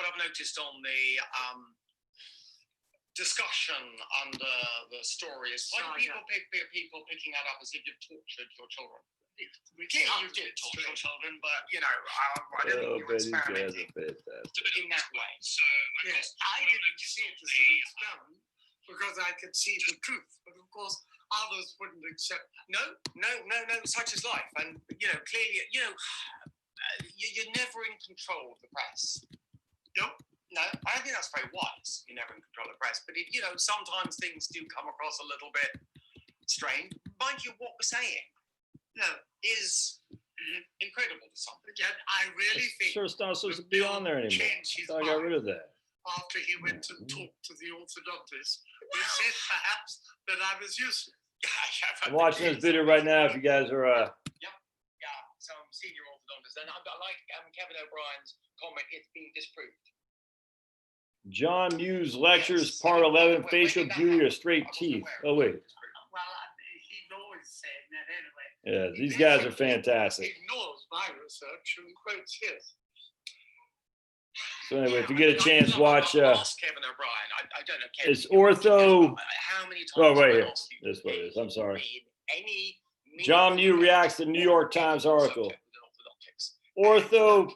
I've noticed on the discussion under the story is quite people picking that up as if you've tortured your children. Yeah, you did torture your children, but you know, I don't think you're experimenting in that way. So yes, I didn't see it as an experiment because I could see the truth, but of course others wouldn't accept. No. Such is life, and you know, clearly, you know, you're never in control of the press. No, I don't think that's very wise. You're never in control of the press, but you know, sometimes things do come across a little bit strange. Mind you, what we're saying is incredible to some. Again, I really think sure it's not supposed to be on there anymore. I got rid of that. After he went and talked to the orthodontists, he said perhaps that I was useless. I'm watching this video right now. If you guys are some senior orthodontist, and I like Kevin O'Brien's comment. It's been disproved. John Muse lectures, part 11, facial beauty or straight teeth. Oh wait. Well, he's always saying that anyway. Yeah, these guys are fantastic. He ignores my research and quotes his. So anyway, if you get a chance, watch. Kevin O'Brien. I don't know. Kevin, it's Ortho. How many times? Oh, right here. That's what it is. I'm sorry. John Muse reacts to New York Times article. Ortho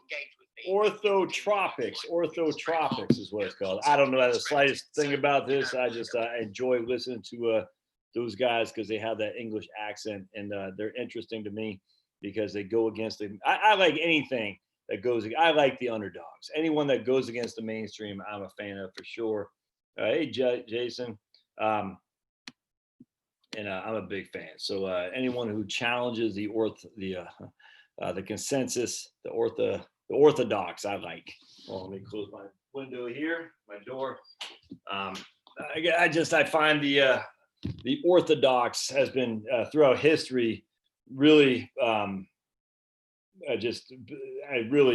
Orthotropics. Orthotropics is what it's called. I don't know the slightest thing about this. I just enjoy listening to those guys because they have that English accent, and they're interesting to me because they go against the. I like anything that goes. I like the underdogs. Anyone that goes against the mainstream, I'm a fan of for sure. Hey, Jason, and I'm a big fan. So anyone who challenges the consensus, the orthodox, I like. Well, let me close my window here, my door. I find the orthodox has been throughout history really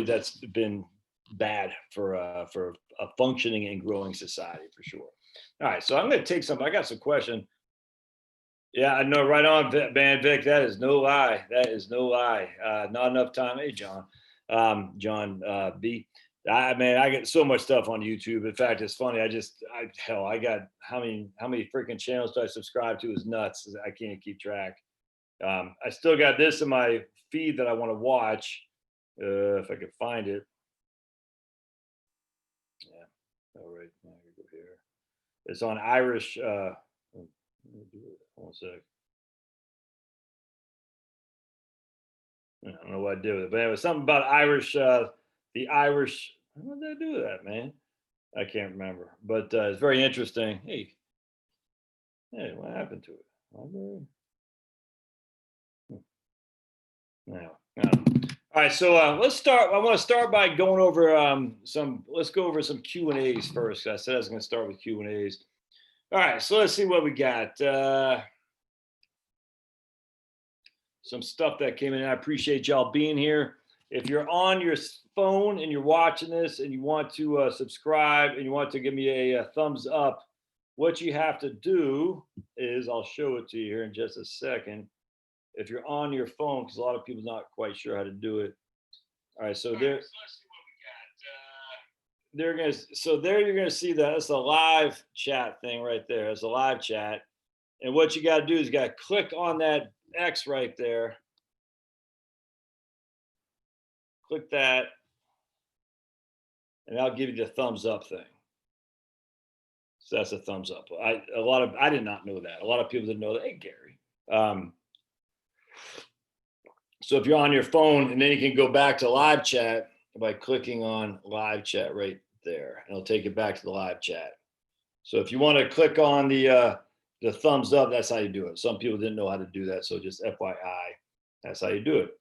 that's been bad for a functioning and growing society for sure. All right, so I'm going to take some. I got some question. Yeah, I know, right on, Van Vic. That is no lie. That is no lie. Not enough time. Hey, John. John B. I get so much stuff on YouTube. In fact, it's funny. I got how many freaking channels do I subscribe to? Is nuts. I can't keep track. I still got this in my feed that I want to watch. If I could find it. Yeah. All right. Now I go here. It's on Irish. One sec. I don't know what I did with it, but anyway, something about Irish. The Irish. What did I do with that, man? I can't remember, but it's very interesting. Hey, what happened to it? Library. No. All right, so let's start. I want to start by going over let's go over some Q&As first. I said I was going to start with Q&As. All right, so let's see what we got. Some stuff that came in. I appreciate y'all being here. If you're on your phone and you're watching this and you want to subscribe and you want to give me a thumbs up, what you have to do is, I'll show it to you here in just a second. If you're on your phone, because a lot of people are not quite sure how to do it. All right, so there. You're gonna see that it's a live chat thing right there. It's a live chat, and what you got to do is you got to click on that X right there. Click that, and I'll give you the thumbs up thing. So that's a thumbs up. I did not know that. A lot of people didn't know that. Hey, Gary. So if you're on your phone, and then you can go back to live chat by clicking on live chat right there, and it'll take you back to the live chat. So if you want to click on the thumbs up, that's how you do it. Some people didn't know how to do that, so just FYI, that's how you do it.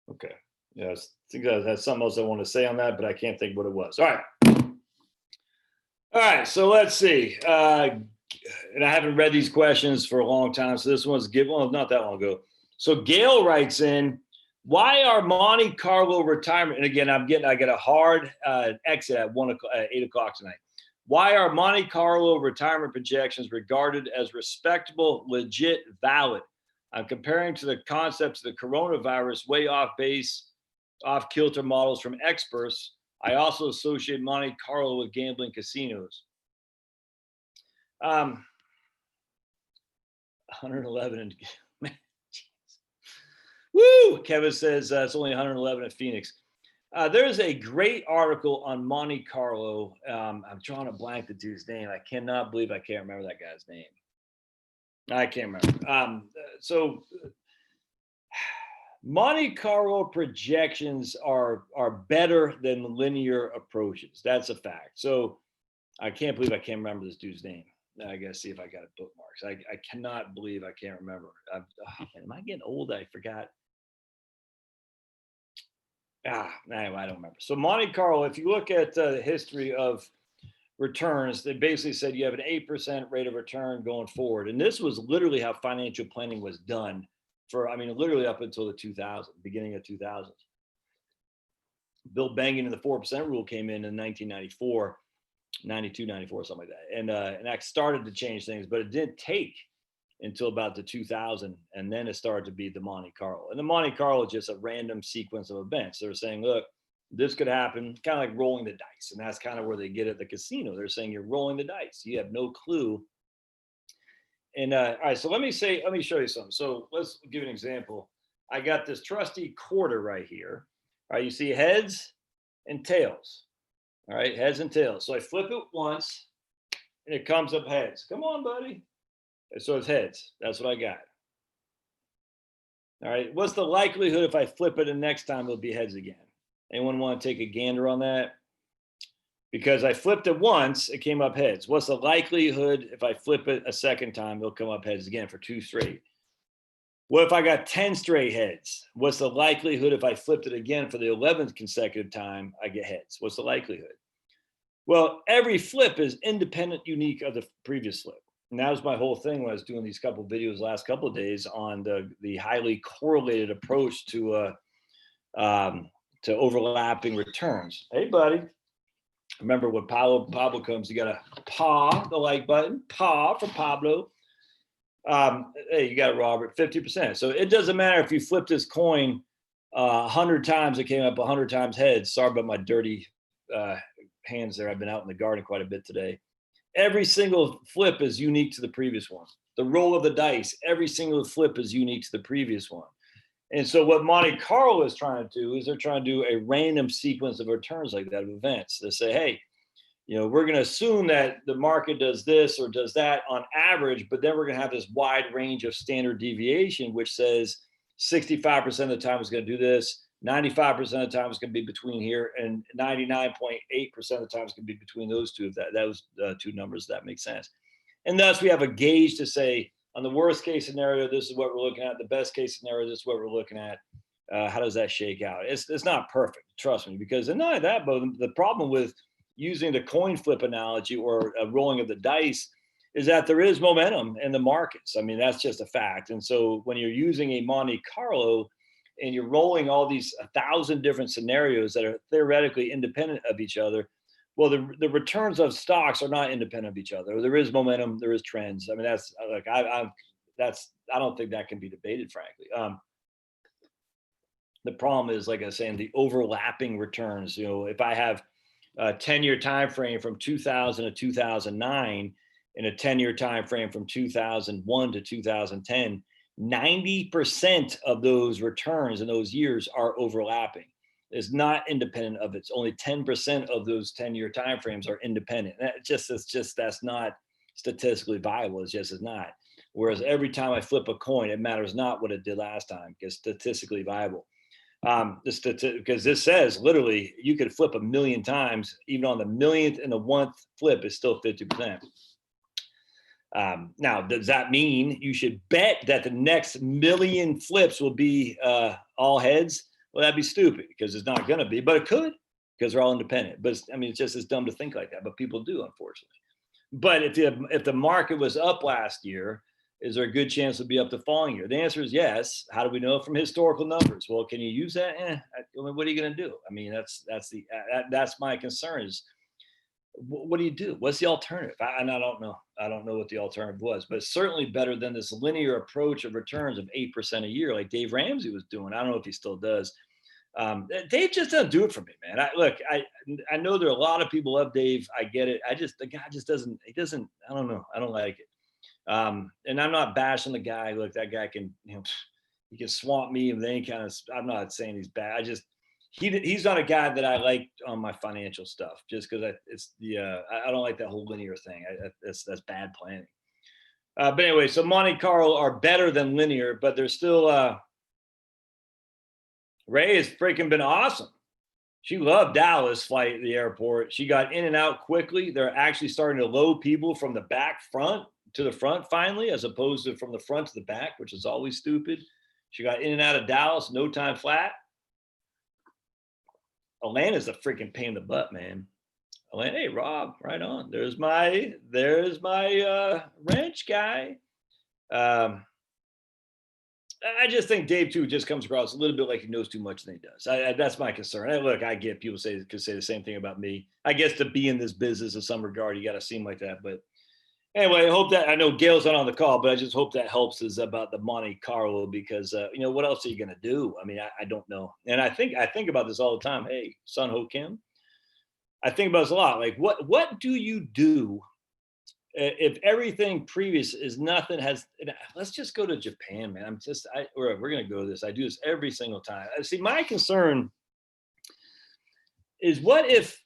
Okay, yeah, I think that's something else I want to say on that, but I can't think what it was. All right, so let's see. And I haven't read these questions for a long time, so this one's not that long ago. So Gail writes in, why are Monte Carlo retirement? And again, I get a hard exit at 8 o'clock tonight. Why are Monte Carlo retirement projections regarded as respectable, legit, valid? I'm comparing to the concepts of the coronavirus way off base off-kilter models from experts. I also associate Monte Carlo with gambling casinos. 111 and woo! Kevin says it's only 111 at Phoenix. There's a great article on Monte Carlo. I'm drawing a blank the dude's name. I cannot believe I can't remember that guy's name. I can't remember. So Monte Carlo projections are better than linear approaches. That's a fact. So I can't believe I can't remember this dude's name. I gotta see if I got it bookmarks. I cannot believe I can't remember. Am I getting old? I forgot. Anyway, I don't remember. So Monte Carlo, if you look at the history of returns, they basically said you have an 8% rate of return going forward. And this was literally how financial planning was done for, literally up until the 2000s, beginning of 2000s. Bill Bengen and the 4% rule came in 1994, 92, 94, something like that. And that started to change things, but it didn't take until about the 2000, and then it started to be the Monte Carlo. And the Monte Carlo is just a random sequence of events. They're saying, look, this could happen, kind of like rolling the dice. And that's kind of where they get at the casino. They're saying you're rolling the dice. You have no clue. And all right, so let me show you something. So let's give an example. I got this trusty quarter right here. All right, you see heads and tails. All right, heads and tails. So I flip it once and it comes up heads. Come on, buddy. So it's heads. That's what I got. All right. What's the likelihood if I flip it and next time it'll be heads again? Anyone want to take a gander on that? Because I flipped it once, it came up heads. What's the likelihood if I flip it a second time, it'll come up heads again for 2 straight? What if I got 10 straight heads? What's the likelihood if I flipped it again for the 11th consecutive time, I get heads? What's the likelihood? Well, every flip is independent, unique of the previous flip. And that was my whole thing when I was doing these couple of videos last couple of days on the highly correlated approach to overlapping returns. Hey, buddy. Remember when Pablo comes, you got to paw the like button, paw for Pablo. Hey, you got it, Robert, 50%. So it doesn't matter if you flip this coin 100 times, it came up 100 times heads. Sorry about my dirty hands there. I've been out in the garden quite a bit today. Every single flip is unique to the previous one. The roll of the dice, every single flip is unique to the previous one. And so what Monte Carlo is trying to do is they're trying to do a random sequence of returns like that, of events. They say, hey, we're going to assume that the market does this or does that on average, but then we're going to have this wide range of standard deviation, which says 65% of the time it's going to do this, 95% of the time it's going to be between here, and 99.8% of the time it's going to be between those two. If that was two numbers, that makes sense. And thus we have a gauge to say, on the worst case scenario, this is what we're looking at. The best case scenario, this is what we're looking at. How does that shake out? It's not perfect, trust me, because not only that, but the problem with using the coin flip analogy or a rolling of the dice is that there is momentum in the markets. That's just a fact. And so when you're using a Monte Carlo and you're rolling all these 1,000 different scenarios that are theoretically independent of each other, well, the returns of stocks are not independent of each other. There is momentum, there is trends. That's like I don't think that can be debated, frankly. The problem is, like I was saying, the overlapping returns. If I have a 10-year time frame from 2000 to 2009 and a 10-year time frame from 2001 to 2010, 90% of those returns in those years are overlapping. It's not independent of it. It's only 10% of those 10-year timeframes are independent. That's not statistically viable. It's just is not. Whereas every time I flip a coin, it matters not what it did last time. It's statistically viable. Because this says literally you could flip 1,000,000 times, even on the 1,000,000th and the 1th flip is still 50%. Now, does that mean you should bet that the next 1,000,000 flips will be all heads? Well, that'd be stupid because it's not going to be, but it could because they're all independent. But it's just as dumb to think like that, but people do, unfortunately. But if the market was up last year, is there a good chance it'll be up the following year? The answer is yes. How do we know? From historical numbers. Well, can you use that? What are you going to do? That's my concern is, what do you do? What's the alternative? I don't know. I don't know what the alternative was, but it's certainly better than this linear approach of returns of 8% a year, like Dave Ramsey was doing. I don't know if he still does. Dave just doesn't do it for me, man. I know there are a lot of people love Dave. I get it. The guy just doesn't, I don't know. I don't like it. And I'm not bashing the guy. Look, that guy can, he can swamp me with any kind of, I'm not saying he's bad. He's not a guy that I like on my financial stuff just because I don't like that whole linear thing. That's bad planning. But anyway, so Monte Carlo are better than linear, but they're still, Ray has freaking been awesome. She loved Dallas flight at the airport. She got in and out quickly. They're actually starting to load people from the back front to the front finally, as opposed to from the front to the back, which is always stupid. She got in and out of Dallas, no time flat. Atlanta's a freaking pain in the butt, man. Atlanta, hey Rob, right on. There's my wrench guy. I just think Dave too just comes across a little bit like he knows too much than he does. That's my concern. Look, I get people could say the same thing about me. I guess to be in this business in some regard, you got to seem like that. But anyway, I hope that, I know Gail's not on the call, but I just hope that helps is about the Monte Carlo because what else are you going to do? I mean, I don't know. And I think about this all the time. Hey, Sun Ho Kim, I think about this a lot. Like, what do you do if everything previous is nothing has? Let's just go to Japan, man. We're going to go to this. I do this every single time. See, my concern is what if,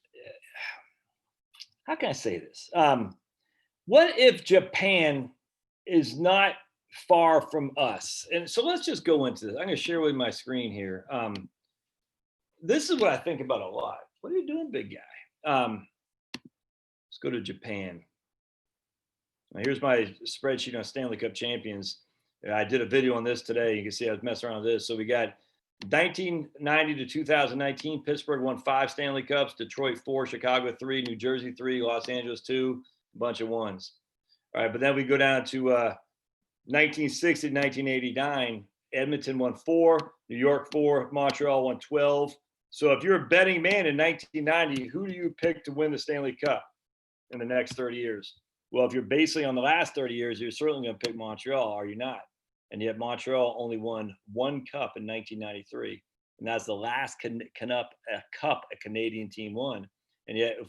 how can I say this? What if Japan is not far from us? And so let's just go into this. I'm going to share with my screen here. This is what I think about a lot. What are you doing, big guy? Let's go to Japan. Now, here's my spreadsheet on Stanley Cup champions. I did a video on this today. You can see I was messing around with this. So we got 1990 to 2019, Pittsburgh won 5 Stanley Cups, Detroit 4, Chicago 3, New Jersey 3, Los Angeles 2, a bunch of ones. All right, but then we go down to 1960 to 1989, Edmonton won 4, New York 4, Montreal won 12. So if you're a betting man in 1990, who do you pick to win the Stanley Cup in the next 30 years? Well, if you're basing on the last 30 years, you're certainly going to pick Montreal, are you not? And yet Montreal only won 1 cup in 1993. And that's the last cup a Canadian team won. And yet if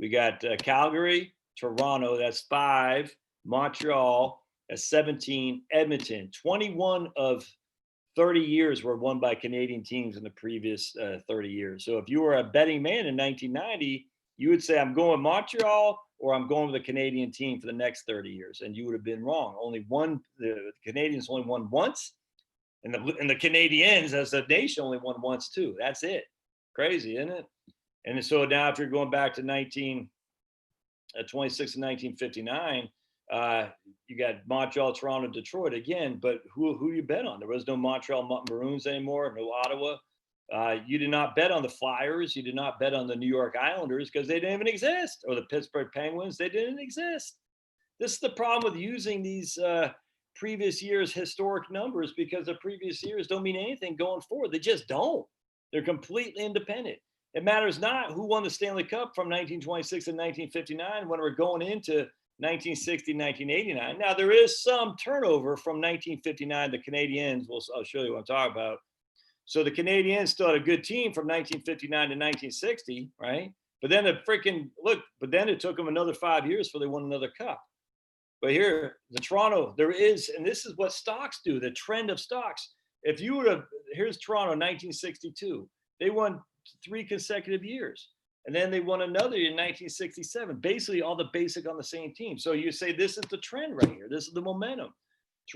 we got Calgary, Toronto, that's 5, Montreal, that's 17, Edmonton, 21 of 30 years were won by Canadian teams in the previous 30 years. So if you were a betting man in 1990, you would say, I'm going Montreal or I'm going with a Canadian team for the next 30 years. And you would have been wrong. The Canadians only won once. And the Canadians as a nation only won once too. That's it. Crazy, isn't it? And so now if you're going back to 1926 and 1959, you got Montreal, Toronto, Detroit again, but who do you bet on? There was no Montreal Maroons anymore, no Ottawa. You did not bet on the Flyers. You did not bet on the New York Islanders because they didn't even exist, or the Pittsburgh Penguins. They didn't exist. This is the problem with using these previous years' historic numbers, because the previous years don't mean anything going forward. They just don't. They're completely independent. It matters not who won the Stanley Cup from 1926 and 1959 when we're going into 1960, 1989. Now, there is some turnover from 1959. The Canadiens, I'll show you what I'm talking about. So the Canadiens still had a good team from 1959 to 1960, right? But then but then it took them another 5 years before they won another cup. But here, the Toronto, there is, and this is what stocks do, the trend of stocks. If you were to, here's Toronto, 1962. They won 3 consecutive years. And then they won another in 1967, basically all the basic on the same team. So you say, this is the trend right here. This is the momentum.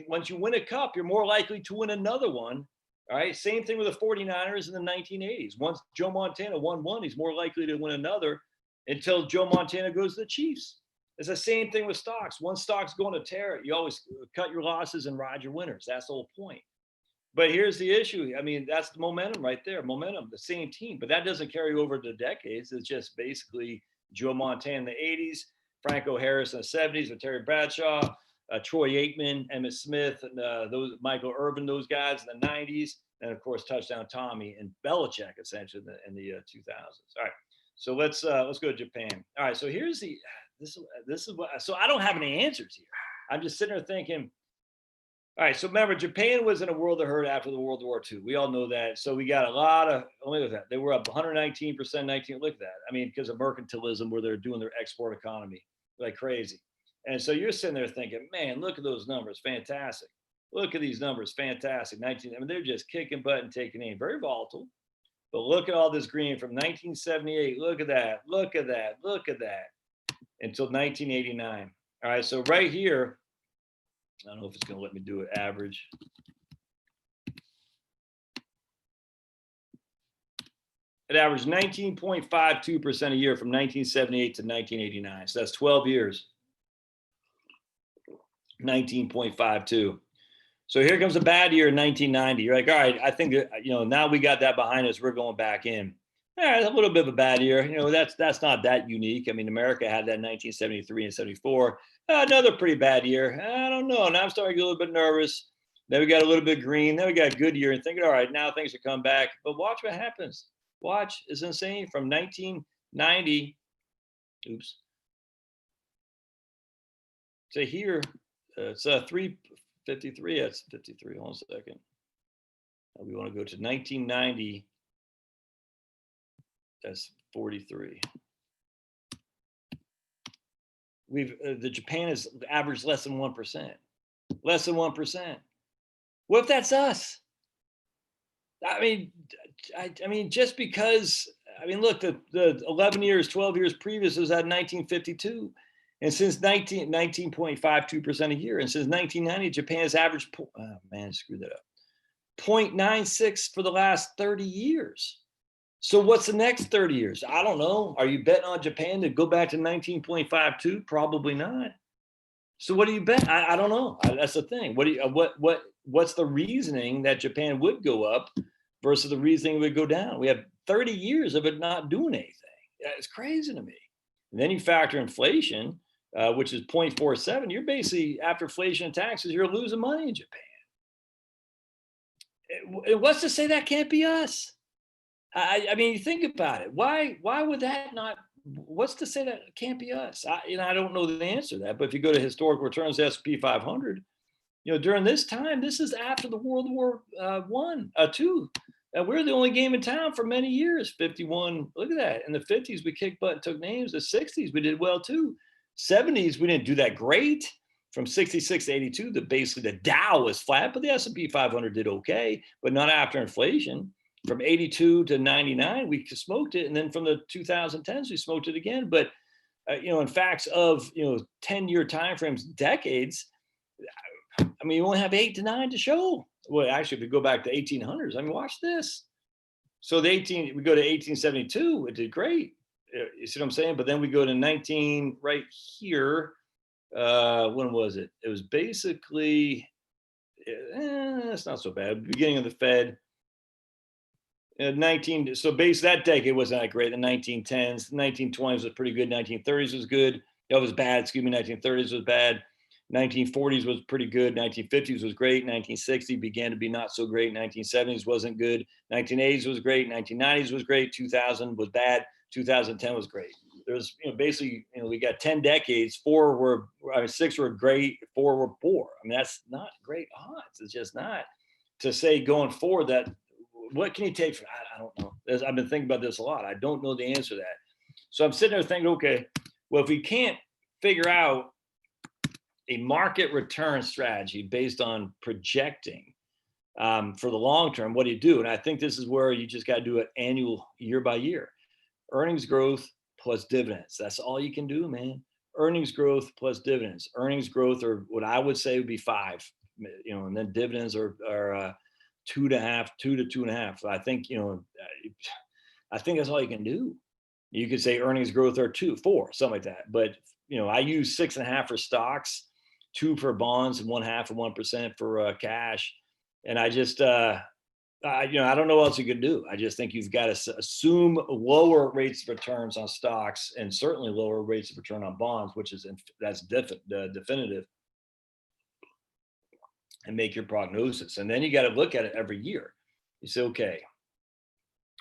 Once you win a cup, you're more likely to win another one. All right. Same thing with the 49ers in the 1980s. Once Joe Montana won one, he's more likely to win another until Joe Montana goes to the Chiefs. It's the same thing with stocks. Once stocks go on a tear, you always cut your losses and ride your winners. That's the whole point. But here's the issue. I mean, that's the momentum right there. Momentum, the same team. But that doesn't carry over to decades. It's just basically Joe Montana in the 80s, Franco Harris in the 70s with Terry Bradshaw, Troy Aikman, Emmitt Smith, and those Michael Irvin, those guys in the 90s. And, of course, Touchdown Tommy and Belichick, essentially, in the 2000s. All right. So let's go to Japan. All right. So here's this is what. So I don't have any answers here. I'm just sitting there thinking, All right, so remember, Japan was in a world of hurt after the World War II. We all know that. So we got a lot of, look at that. They were up 119%, 19. Look at that. I mean, because of mercantilism, where they're doing their export economy like crazy. And so you're sitting there thinking, man, look at those numbers, fantastic. Look at these numbers, fantastic. 19. I mean, they're just kicking butt and taking aim. Very volatile. But look at all this green from 1978. Look at that. Look at that. Look at that. Until 1989. All right, so right here. I don't know if it's going to let me do it average. It averaged 19.52% a year from 1978 to 1989. So that's 12 years. 19.52. So here comes a bad year in 1990. You're like, all right, I think that, now we got that behind us. We're going back in. All right, a little bit of a bad year. That's not that unique. I mean, America had that in 1973 and 74. Another pretty bad year. I don't know. Now I'm starting to get a little bit nervous. Then we got a little bit green. Then we got a good year and thinking, all right, now things are coming back. But watch what happens. Watch. It's insane. From 1990, to here, it's 353. That's 53. Hold on a second. We want to go to 1990. That's 43. The Japan has averaged less than 1%. Less than 1%. What if that's us? I mean, just because, look, the 11 years, 12 years previous was at 1952. And since 19.52% a year. And since 1990, Japan has averaged, screwed that up, 0.96 for the last 30 years. So what's the next 30 years? I don't know. Are you betting on Japan to go back to 19.52? Probably not. So what do you bet? I don't know. That's the thing. What's the reasoning that Japan would go up versus the reasoning it would go down? We have 30 years of it not doing anything. It's crazy to me. And then you factor inflation, which is 0.47. You're basically, after inflation and taxes, you're losing money in Japan. What's to say that can't be us? I mean, you think about it. Why would that not? What's to say that it can't be us? I don't know the answer to that. But if you go to historical returns, S&P 500, during this time, this is after the World War II. We're the only game in town for many years. 51. Look at that. In the 50s, we kicked butt and took names. The 60s, we did well too. 70s, we didn't do that great. From 66 to 82, basically the Dow was flat, but the S&P 500 did okay, but not after inflation. From 82 to 99, we smoked it. And then from the 2010s, we smoked it again. But, in facts of, 10-year timeframes, decades, you only have 8 to 9 to show. Well, actually, if we go back to 1800s, watch this. So we go to 1872, it did great. You see what I'm saying? But then we go to 19 right here. When was it? It was basically, it's not so bad. Beginning of the Fed. 19. So basically that decade wasn't that great. The 1910s, 1920s was pretty good. 1930s was good. It was bad. 1930s was bad. 1940s was pretty good. 1950s was great. 1960 began to be not so great. 1970s wasn't good. 1980s was great. 1990s was great. 2000 was bad. 2010 was great. There's, basically, we got 10 decades. 6 were great. 4 were poor. That's not great odds. It's just not. To say going forward that, what can you take from? I don't know. I've been thinking about this a lot. I don't know the answer to that. So I'm sitting there thinking, okay, well, if we can't figure out a market return strategy based on projecting for the long term, what do you do? And I think this is where you just got to do it annual, year by year. Earnings growth plus dividends. That's all you can do, man. Earnings growth plus dividends. Earnings growth, or what I would say would be 5, and then dividends are 2.5, 2 to 2.5. I think, I think that's all you can do. You could say earnings growth are 2, 4, something like that. But, I use 6.5 for stocks, 2 for bonds, and 1/2 of 1% for cash. And I just, I don't know what else you could do. I just think you've got to assume lower rates of returns on stocks and certainly lower rates of return on bonds, that's definitive. And make your prognosis. And then you got to look at it every year. You say, okay,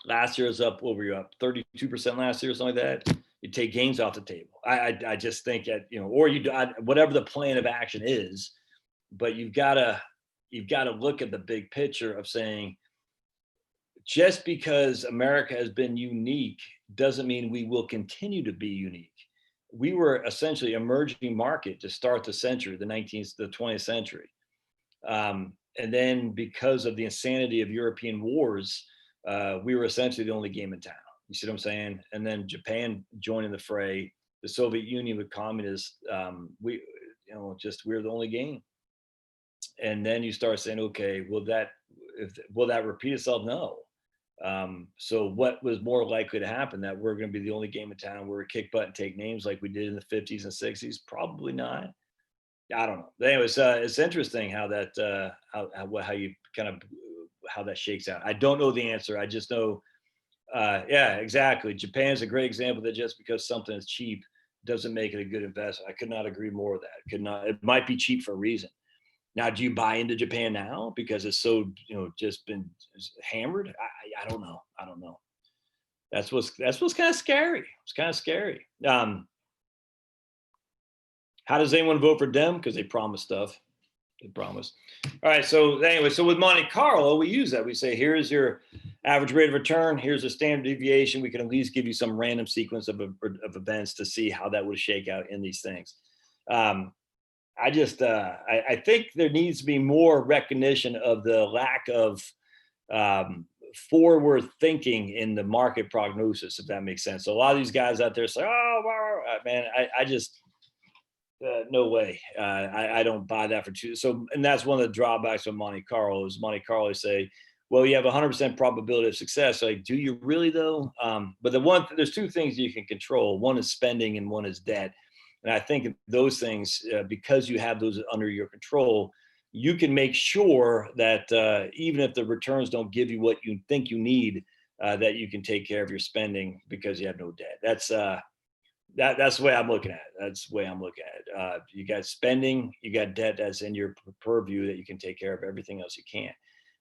last year is up, what were you up? 32% last year or something like that. You take gains off the table. I just think that, or you do whatever the plan of action is, but you've got to you've got to look at the big picture of saying, just because America has been unique doesn't mean we will continue to be unique. We were essentially an emerging market to start the century, the 20th century. And then because of the insanity of European wars, we were essentially the only game in town. You see what I'm saying? And then Japan joining the fray, the Soviet Union with communists, we're the only game. And then you start saying, okay, will that repeat itself? No. So what was more likely to happen, that we're going to be the only game in town where we kick butt and take names like we did in the 50s and 60s? Probably not. I don't know. But anyways, it's interesting how that how that shakes out. I don't know the answer. I just know, yeah, exactly. Japan's a great example that just because something is cheap doesn't make it a good investment. I could not agree more with that. It might be cheap for a reason. Now, do you buy into Japan now because it's so, just been hammered? I don't know. I don't know. That's what's kind of scary. It's kind of scary. How does anyone vote for them? Because they promise stuff. They promise. All right. So anyway, so with Monte Carlo, we use that. We say, here's your average rate of return. Here's a standard deviation. We can at least give you some random sequence of events to see how that would shake out in these things. I think there needs to be more recognition of the lack of forward thinking in the market prognosis, if that makes sense. So a lot of these guys out there say, oh, man, I just, no way. I don't buy that for two. So, and that's one of the drawbacks of Monte Carlo is Monte Carlo say, well, you have 100% probability of success. Like, do you really though? But there's two things you can control. One is spending and one is debt. And I think those things, because you have those under your control, you can make sure that even if the returns don't give you what you think you need, that you can take care of your spending because you have no debt. That's the way I'm looking at it. That's the way I'm looking at it. You got spending, you got debt that's in your purview that you can take care of everything else you can't.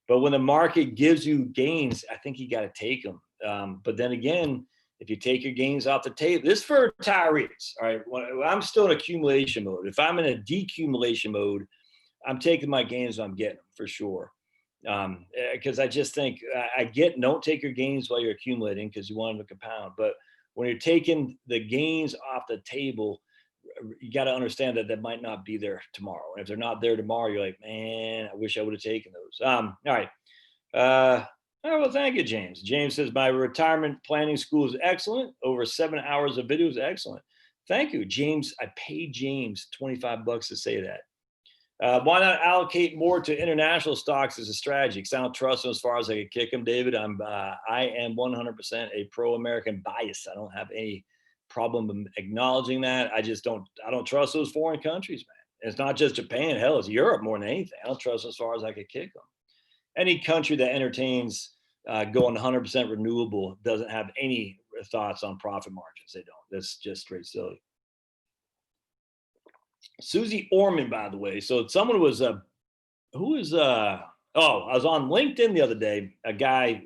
But when the market gives you gains, I think you got to take them. But then again, if you take your gains off the table, this is for retirees. All right. When I'm still in accumulation mode. If I'm in a decumulation mode, I'm taking my gains, I'm getting them for sure. Because I just think don't take your gains while you're accumulating because you want them to compound. But when you're taking the gains off the table, you got to understand that might not be there tomorrow. And if they're not there tomorrow, you're like, man, I wish I would have taken those. All right. Oh, well, thank you, James. James says, my retirement planning school is excellent. Over 7 hours of videos, excellent. Thank you, James. I paid James $25 to say that. Why not allocate more to international stocks as a strategy? Because I don't trust them as far as I can kick them, David. I am 100% a pro-American bias. I don't have any problem acknowledging that. I don't trust those foreign countries, man. It's not just Japan. Hell, it's Europe more than anything. I don't trust them as far as I could kick them. Any country that entertains going 100% renewable doesn't have any thoughts on profit margins. They don't. That's just straight silly. Susie Orman, by the way. So someone was I was on LinkedIn the other day. A guy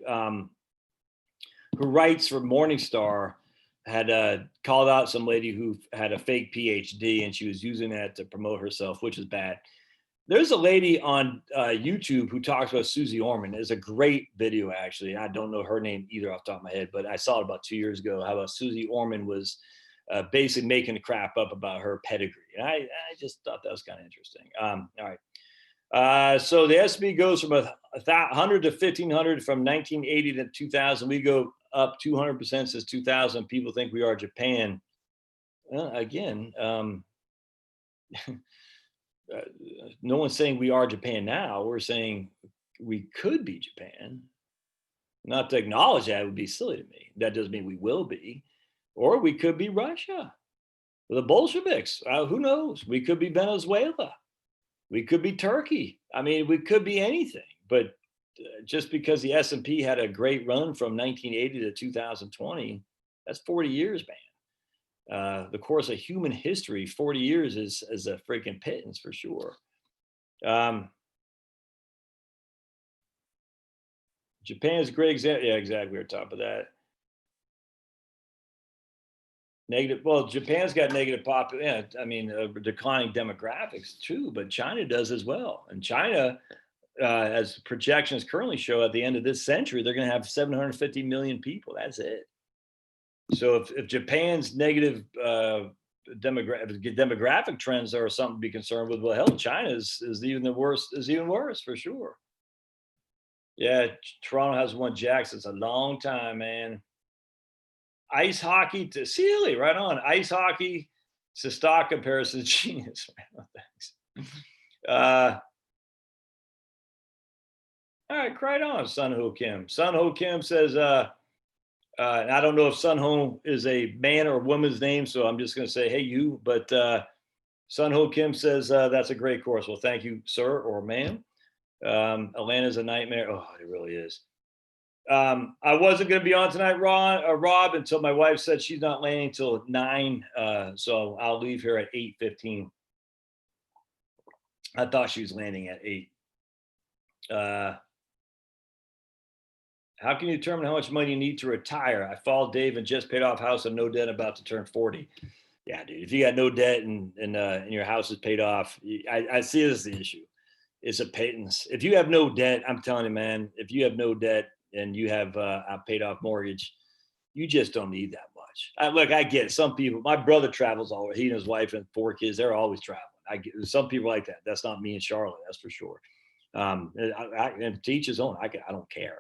who writes for Morningstar had called out some lady who had a fake PhD and she was using that to promote herself, which is bad. There's a lady on YouTube who talks about Susie Orman. It's a great video, actually. I don't know her name either off the top of my head, but I saw it about 2 years ago, how about Susie Orman was basically making the crap up about her pedigree. And I just thought that was kind of interesting. All right. So the S&P goes from 100 to 1,500 from 1980 to 2000. We go up 200% since 2000. People think we are Japan. Again, no one's saying we are Japan now. We're saying we could be Japan. Not to acknowledge that would be silly to me. That doesn't mean we will be. Or we could be Russia. The Bolsheviks. Who knows? We could be Venezuela. We could be Turkey. I mean, we could be anything. But just because the S&P had a great run from 1980 to 2020, that's 40 years, man. The course of human history, 40 years is a freaking pittance for sure. Japan is a great example. Yeah, exactly. We're on top of that. Negative. Well, Japan's got negative population. Yeah, I mean, declining demographics too, but China does as well. And China, as projections currently show, at the end of this century, they're going to have 750 million people. That's it. So if Japan's negative demographic trends are something to be concerned with, well, hell, China is even the worst, is even worse for sure. Yeah, Toronto has won jacks. It's a long time, man. Ice hockey to Sealy, right on. Ice hockey to stock comparison, genius. Thanks. All right, right on, Sun Ho Kim. Sun Ho Kim says, and I don't know if Sun Ho is a man or woman's name, so I'm just going to say, hey, you. But Sun Ho Kim says, that's a great course. Well, thank you, sir or ma'am. Atlanta's a nightmare. Oh, it really is. I wasn't going to be on tonight, Rob, until my wife said she's not landing until 9. So I'll leave here at 8:15. I thought she was landing at 8. How can you determine how much money you need to retire? I followed Dave and just paid off house and no debt, about to turn 40. Yeah, dude, if you got no debt and your house is paid off, I see this as the issue. It's a pittance. If you have no debt, I'm telling you, man, if you have no debt and you have a paid off mortgage, you just don't need that much. Look, I get it. Some people, my brother travels all, he and his wife and 4 kids, they're always traveling. I get some people like that. That's not me and Charlotte, that's for sure. And to each his own, I don't care.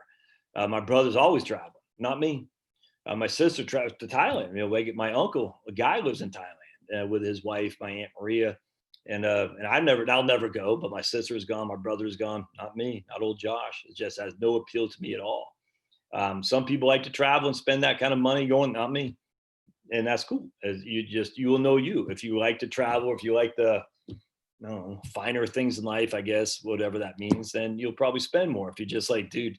My brother's always traveling, not me. My sister travels to Thailand. My uncle, a guy, lives in Thailand with his wife, my Aunt Maria. And I'll never go, but my sister's gone, my brother's gone, not me, not old Josh. It just has no appeal to me at all. Some people like to travel and spend that kind of money going, not me. And that's cool. You will know you. If you like to travel, if you like the finer things in life, I guess, whatever that means, then you'll probably spend more. If you're just like, dude,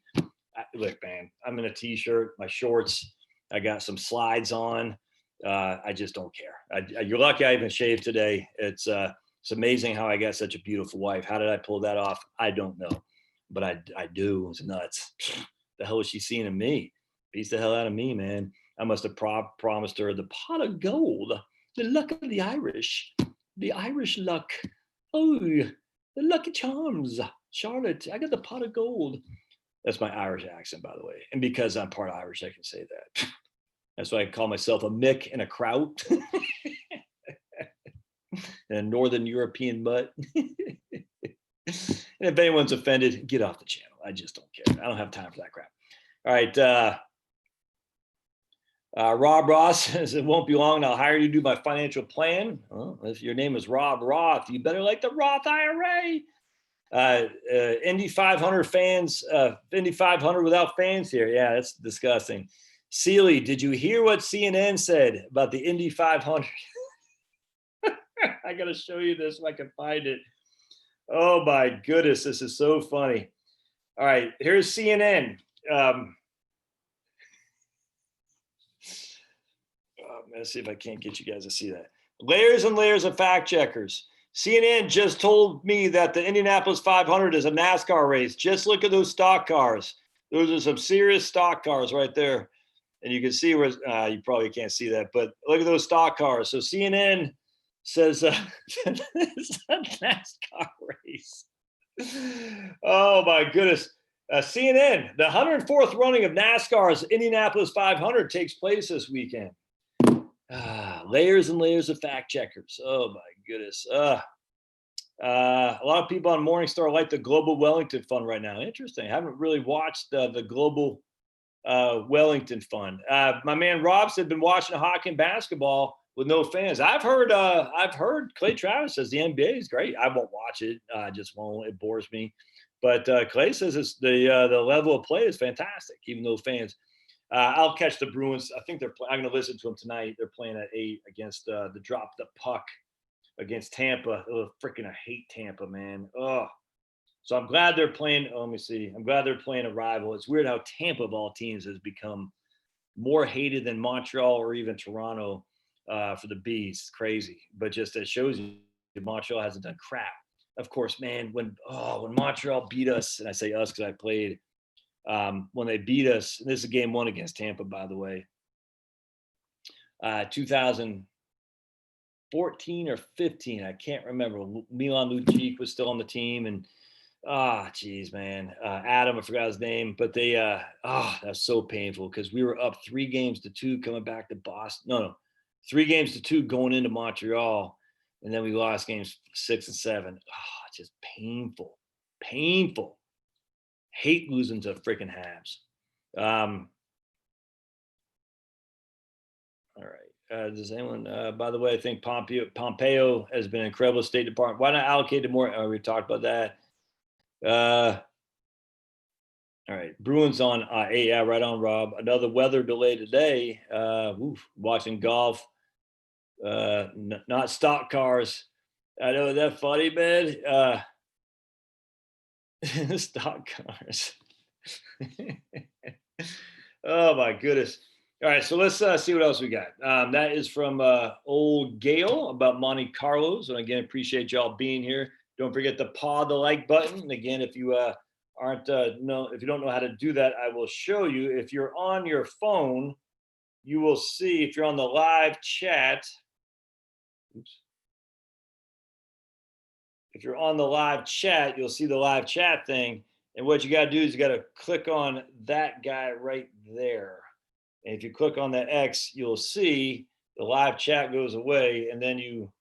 look, man, I'm in a t-shirt, my shorts, I got some slides on. I just don't care. You're lucky I even shaved today. It's amazing how I got such a beautiful wife. How did I pull that off? I don't know, but I do. It's nuts. The hell is she seeing in me? Beats the hell out of me, man. I must have promised her the pot of gold, the luck of the Irish luck. Oh, the Lucky Charms. Charlotte, I got the pot of gold. That's my Irish accent, by the way. And because I'm part Irish, I can say that. That's why I call myself a Mick and a Kraut. And a Northern European mutt. And if anyone's offended, get off the channel. I just don't care. I don't have time for that crap. All right. Rob Ross says, it won't be long and I'll hire you to do my financial plan. Well, if your name is Rob Roth, you better like the Roth IRA. Indy 500 fans, Indy 500 without fans here. Yeah, that's disgusting. Sealy, did you hear what CNN said about the Indy 500? I got to show you this if I can find it. Oh my goodness, this is so funny. All right, here's CNN. Let's see if I can't get you guys to see that. Layers and layers of fact checkers. CNN just told me that the Indianapolis 500 is a NASCAR race. Just look at those stock cars. Those are some serious stock cars right there. And you can see where, you probably can't see that, but look at those stock cars. So CNN says it's a NASCAR race. Oh my goodness. CNN, the 104th running of NASCAR's Indianapolis 500 takes place this weekend. Layers and layers of fact checkers. Oh my goodness. A lot of people on Morningstar like the Global Wellington Fund right now. Interesting. I haven't really watched the Global Wellington Fund. My man Rob's had been watching hockey and basketball with no fans. I've heard Clay Travis says the NBA is great. I won't watch it. I just won't. It bores me. But Clay says it's the level of play is fantastic, even though fans. I'll catch the Bruins. I think I'm going to listen to them tonight. They're playing at 8 against the drop the puck against Tampa. Oh, freaking I hate Tampa, man. Oh, so I'm glad they're playing. Oh, let me see. I'm glad they're playing a rival. It's weird how Tampa of all teams has become more hated than Montreal or even Toronto for the Bees. It's crazy, but just it shows you Montreal hasn't done crap. Of course, man. When Montreal beat us, and I say us because I played. When they beat us, this is game 1 against Tampa, by the way, 2014 or 15, I can't remember. Milan Lucic was still on the team, and geez, man. Adam, I forgot his name, but they, that's so painful because we were up 3-2 coming back to Boston. No, 3-2 going into Montreal. And then we lost games 6 and 7. Just painful. Hate losing to freaking Habs. All right. Does anyone, by the way, I think Pompeo has been an incredible State Department. Why not allocate it more? We talked about that. All right. Bruins on, yeah, right on, Rob. Another weather delay today. Watching golf. Not stock cars. I know that funny, man. Stock cars. Oh my goodness. All right, so let's see what else we got. That is from old Gail about Monte Carlos. And again, appreciate y'all being here. Don't forget to paw the like button. And again, if you if you don't know how to do that, I will show you. If you're on your phone, you will see if you're on the live chat. Oops. If you're on the live chat, you'll see the live chat thing. And what you got to do is you got to click on that guy right there. And if you click on that X, you'll see the live chat goes away, and then it'll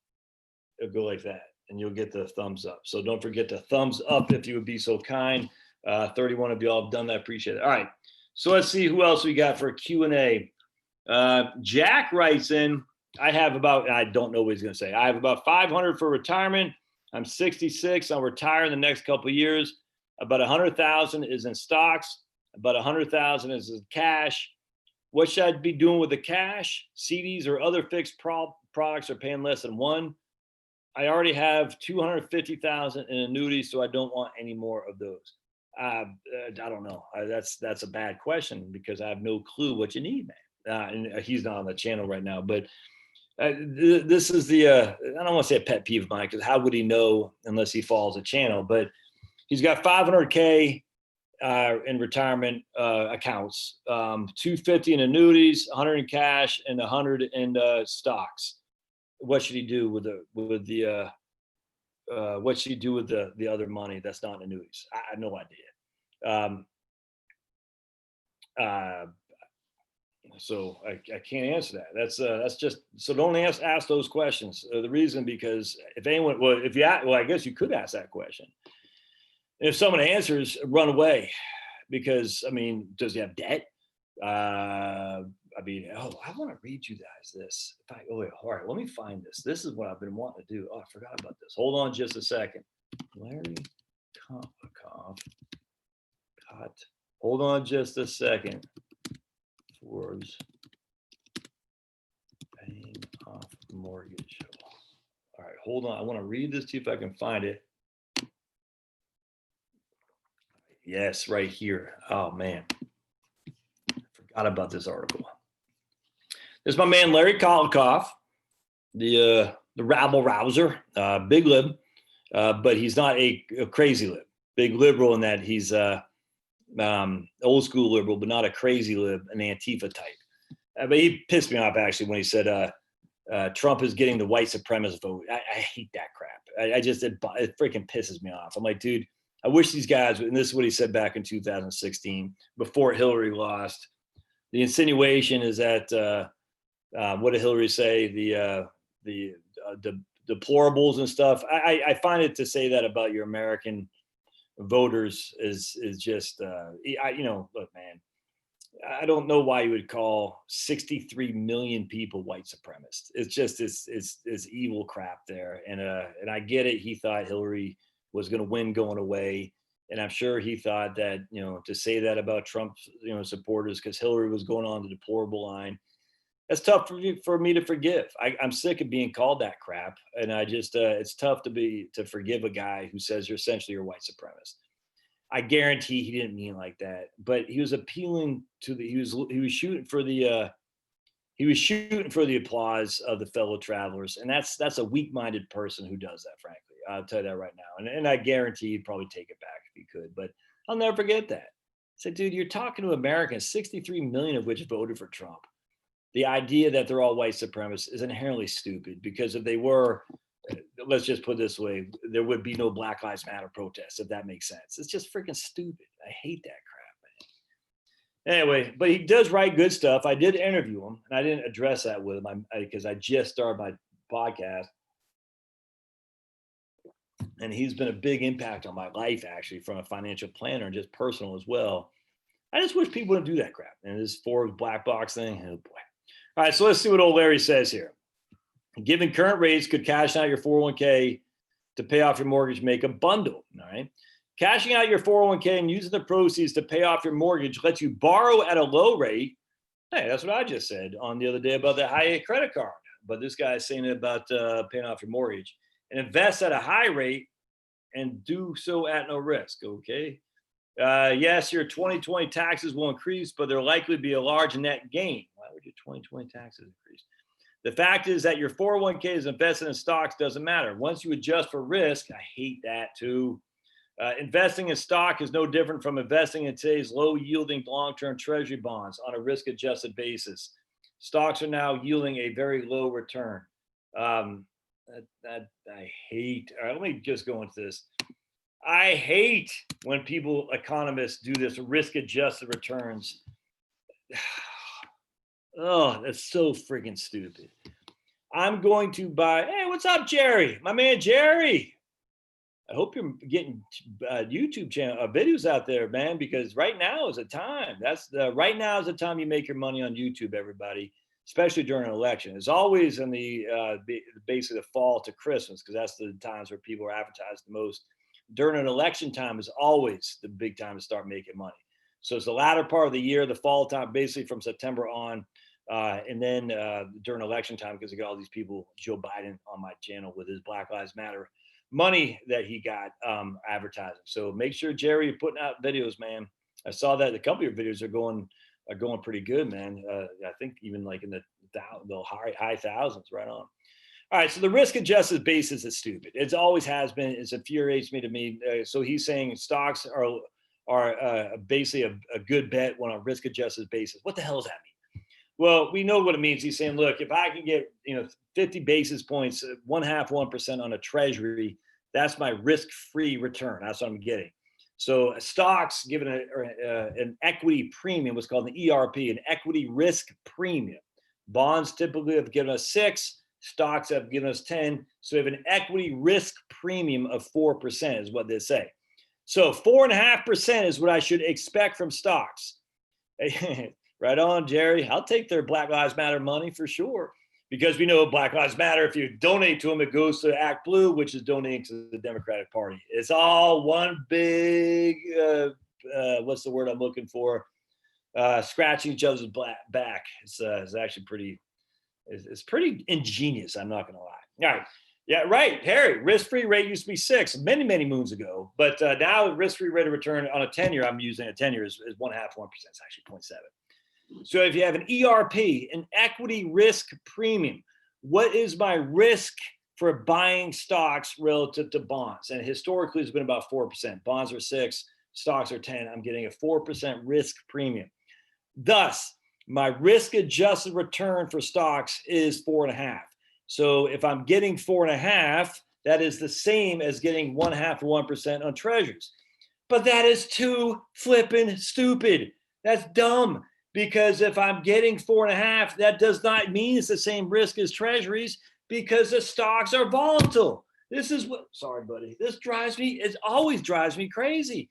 go like that, and you'll get the thumbs up. So don't forget to thumbs up if you would be so kind. 31 of y'all have done that. Appreciate it. All right. So let's see who else we got for Q&A. Jack writes in, I don't know what he's going to say. I have about 500 for retirement. I'm 66. I'll retire in the next couple of years. About 100,000 is in stocks. About 100,000 is in cash. What should I be doing with the cash? CDs or other fixed products are paying less than 1. I already have 250,000 in annuities, so I don't want any more of those. I don't know. That's a bad question because I have no clue what you need, man. And he's not on the channel right now, but this is the I don't want to say a pet peeve of mine because how would he know unless he follows the channel? But he's got 500K in retirement accounts, 250 in annuities, 100 in cash, and 100 in stocks. What should he do with the what should he do with the other money that's not annuities? I have no idea. So I can't answer that. That's just, so don't ask those questions. The reason, because if anyone, I guess you could ask that question. If someone answers, run away, because I mean, does he have debt? I want to read you guys this. All right, let me find this. This is what I've been wanting to do. Oh, I forgot about this. Hold on just a second. Larry Kolkov. Hold on just a second. Forbes paying off mortgage. All right, hold on. I want to read this to you if I can find it. Yes, right here. Oh man, I forgot about this article. This is my man Larry Kolkov, the rabble rouser, big lib, but he's not a crazy lib. Big liberal in that he's old school liberal, but not a crazy lib, an Antifa type. But he pissed me off actually when he said Trump is getting the white supremacist vote. I hate that crap. It freaking pisses me off. I'm like, dude, I wish these guys, and this is what he said back in 2016, before Hillary lost. The insinuation is that, what did Hillary say? The deplorables and stuff. I find it to say that about your American voters is just, look, man, I don't know why you would call 63 million people white supremacists. It's just, it's evil crap there. And I get it. He thought Hillary was going to win going away. And I'm sure he thought that, to say that about Trump's, supporters, because Hillary was going on the deplorable line. That's tough for me to forgive. I'm sick of being called that crap. And I just, it's tough to forgive a guy who says you're essentially a white supremacist. I guarantee he didn't mean like that, but he was appealing to he was shooting for the applause of the fellow travelers. And that's a weak-minded person who does that, frankly. I'll tell you that right now. And I guarantee he'd probably take it back if he could, but I'll never forget that. I said, dude, you're talking to Americans, 63 million of which voted for Trump. The idea that they're all white supremacists is inherently stupid, because if they were, let's just put it this way, there would be no Black Lives Matter protests, if that makes sense. It's just freaking stupid. I hate that crap, man. Anyway, but he does write good stuff. I did interview him, and I didn't address that with him because I just started my podcast. And he's been a big impact on my life, actually, from a financial planner and just personal as well. I just wish people wouldn't do that crap. And this Forbes black box thing, oh boy. All right, so let's see what old Larry says here. Given current rates, could cashing out your 401k to pay off your mortgage make a bundle? All right. Cashing out your 401k and using the proceeds to pay off your mortgage lets you borrow at a low rate. Hey, that's what I just said on the other day about the high credit card. But this guy is saying about paying off your mortgage. And invest at a high rate and do so at no risk, okay? Yes, your 2020 taxes will increase, but there'll likely be a large net gain. Why would your 2020 taxes increase? The fact is that your 401k is invested in stocks doesn't matter. Once you adjust for risk, I hate that too. Investing in stock is no different from investing in today's low-yielding long-term treasury bonds on a risk-adjusted basis. Stocks are now yielding a very low return. I hate. All right, let me just go into this. I hate when economists do this risk-adjusted returns. Oh, that's so freaking stupid. I'm going to buy. Hey, what's up, Jerry? My man, Jerry. I hope you're getting YouTube channel videos out there, man, because right now is the time. Right now is the time you make your money on YouTube, everybody. Especially during an election. It's always in the basically the fall to Christmas, because that's the times where people are advertised the most. During an election time is always the big time to start making money. So it's the latter part of the year, the fall time, basically from September on, and then during election time, because I got all these people, Joe Biden on my channel with his Black Lives Matter money that he got advertising. So make sure, Jerry, you're putting out videos, man. I saw that a couple of your videos are going pretty good, man. I think even like in the high thousands, right on. All right, so the risk-adjusted basis is stupid. It always has been. It infuriates me to me. So he's saying stocks are basically a good bet on a risk-adjusted basis. What the hell does that mean? Well, we know what it means. He's saying, look, if I can get 50 basis points, 1% on a treasury, that's my risk-free return. That's what I'm getting. So stocks given an equity premium, what's called an ERP, an equity risk premium. Bonds typically have given us 6, stocks have given us 10. So we have an equity risk premium of 4% is what they say. So 4.5% is what I should expect from stocks. Right on, Jerry. I'll take their Black Lives Matter money for sure. Because we know Black Lives Matter, if you donate to them, it goes to Act Blue, which is donating to the Democratic Party. It's all one big, what's the word I'm looking for? Scratching each other's back. It's actually it's pretty ingenious, I'm not going to lie. All right. Yeah, right, Harry. Risk-free rate used to be 6 many, many moons ago. But now risk-free rate of return on a 10-year, I'm using a 10-year is 1.5%. It's actually 0.7. So if you have an ERP, an equity risk premium, what is my risk for buying stocks relative to bonds? And historically, it's been about 4%. Bonds are 6, stocks are 10. I'm getting a 4% risk premium. Thus, my risk-adjusted return for stocks is 4.5. So if I'm getting 4.5, that is the same as getting 1.5% on treasuries. But that is too flippin' stupid. That's dumb. Because if I'm getting 4.5, that does not mean it's the same risk as treasuries, because the stocks are volatile. This is what, sorry, buddy. This it always drives me crazy.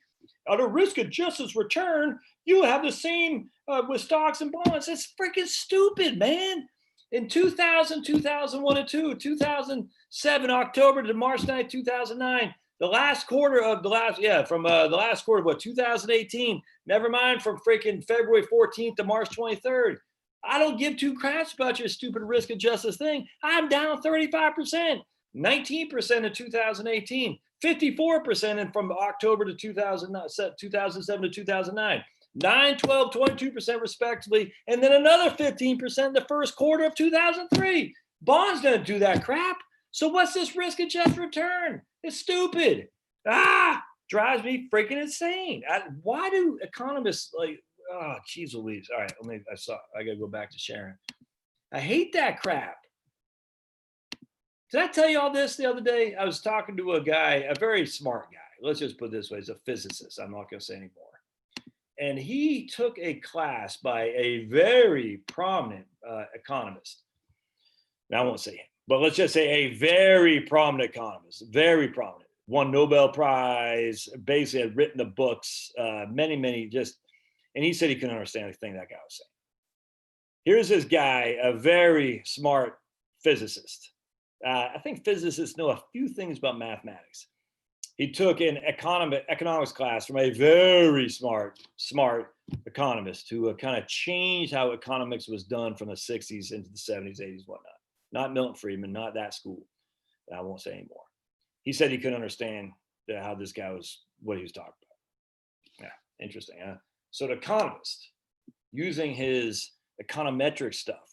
On a risk-adjusted return, you have the same with stocks and bonds. It's freaking stupid, man. In 2000, 2001 and 2, 2007, October to March 9th, 2009, the last quarter of the last, from the last quarter of 2018, never mind from freaking February 14th to March 23rd. I don't give two craps about your stupid risk-adjusted thing. I'm down 35%, 19% in 2018, 54% from October to 2007 to 2009. 9, 12, 22% respectively, and then another 15% in the first quarter of 2003. Bonds don't do that crap. So what's this risk-adjusted return? It's stupid. Drives me freaking insane. Why do economists geez Louise. All right, I gotta go back to Sharon. I hate that crap. Did I tell you all this the other day? I was talking to a guy, a very smart guy. Let's just put it this way, he's a physicist. I'm not going to say anymore. And he took a class by a very prominent economist. Now, I won't say him, but let's just say a very prominent economist, very prominent, won Nobel Prize, basically had written the books, many, and he said he couldn't understand anything that guy was saying. Here's this guy, a very smart physicist. I think physicists know a few things about mathematics. He took an economics class from a very smart economist who kind of changed how economics was done from the 60s into the 70s, 80s, whatnot. Not Milton Friedman, not that school. I won't say anymore. He said he couldn't understand how this guy was, what he was talking about. Yeah, interesting, huh? So the economist, using his econometric stuff,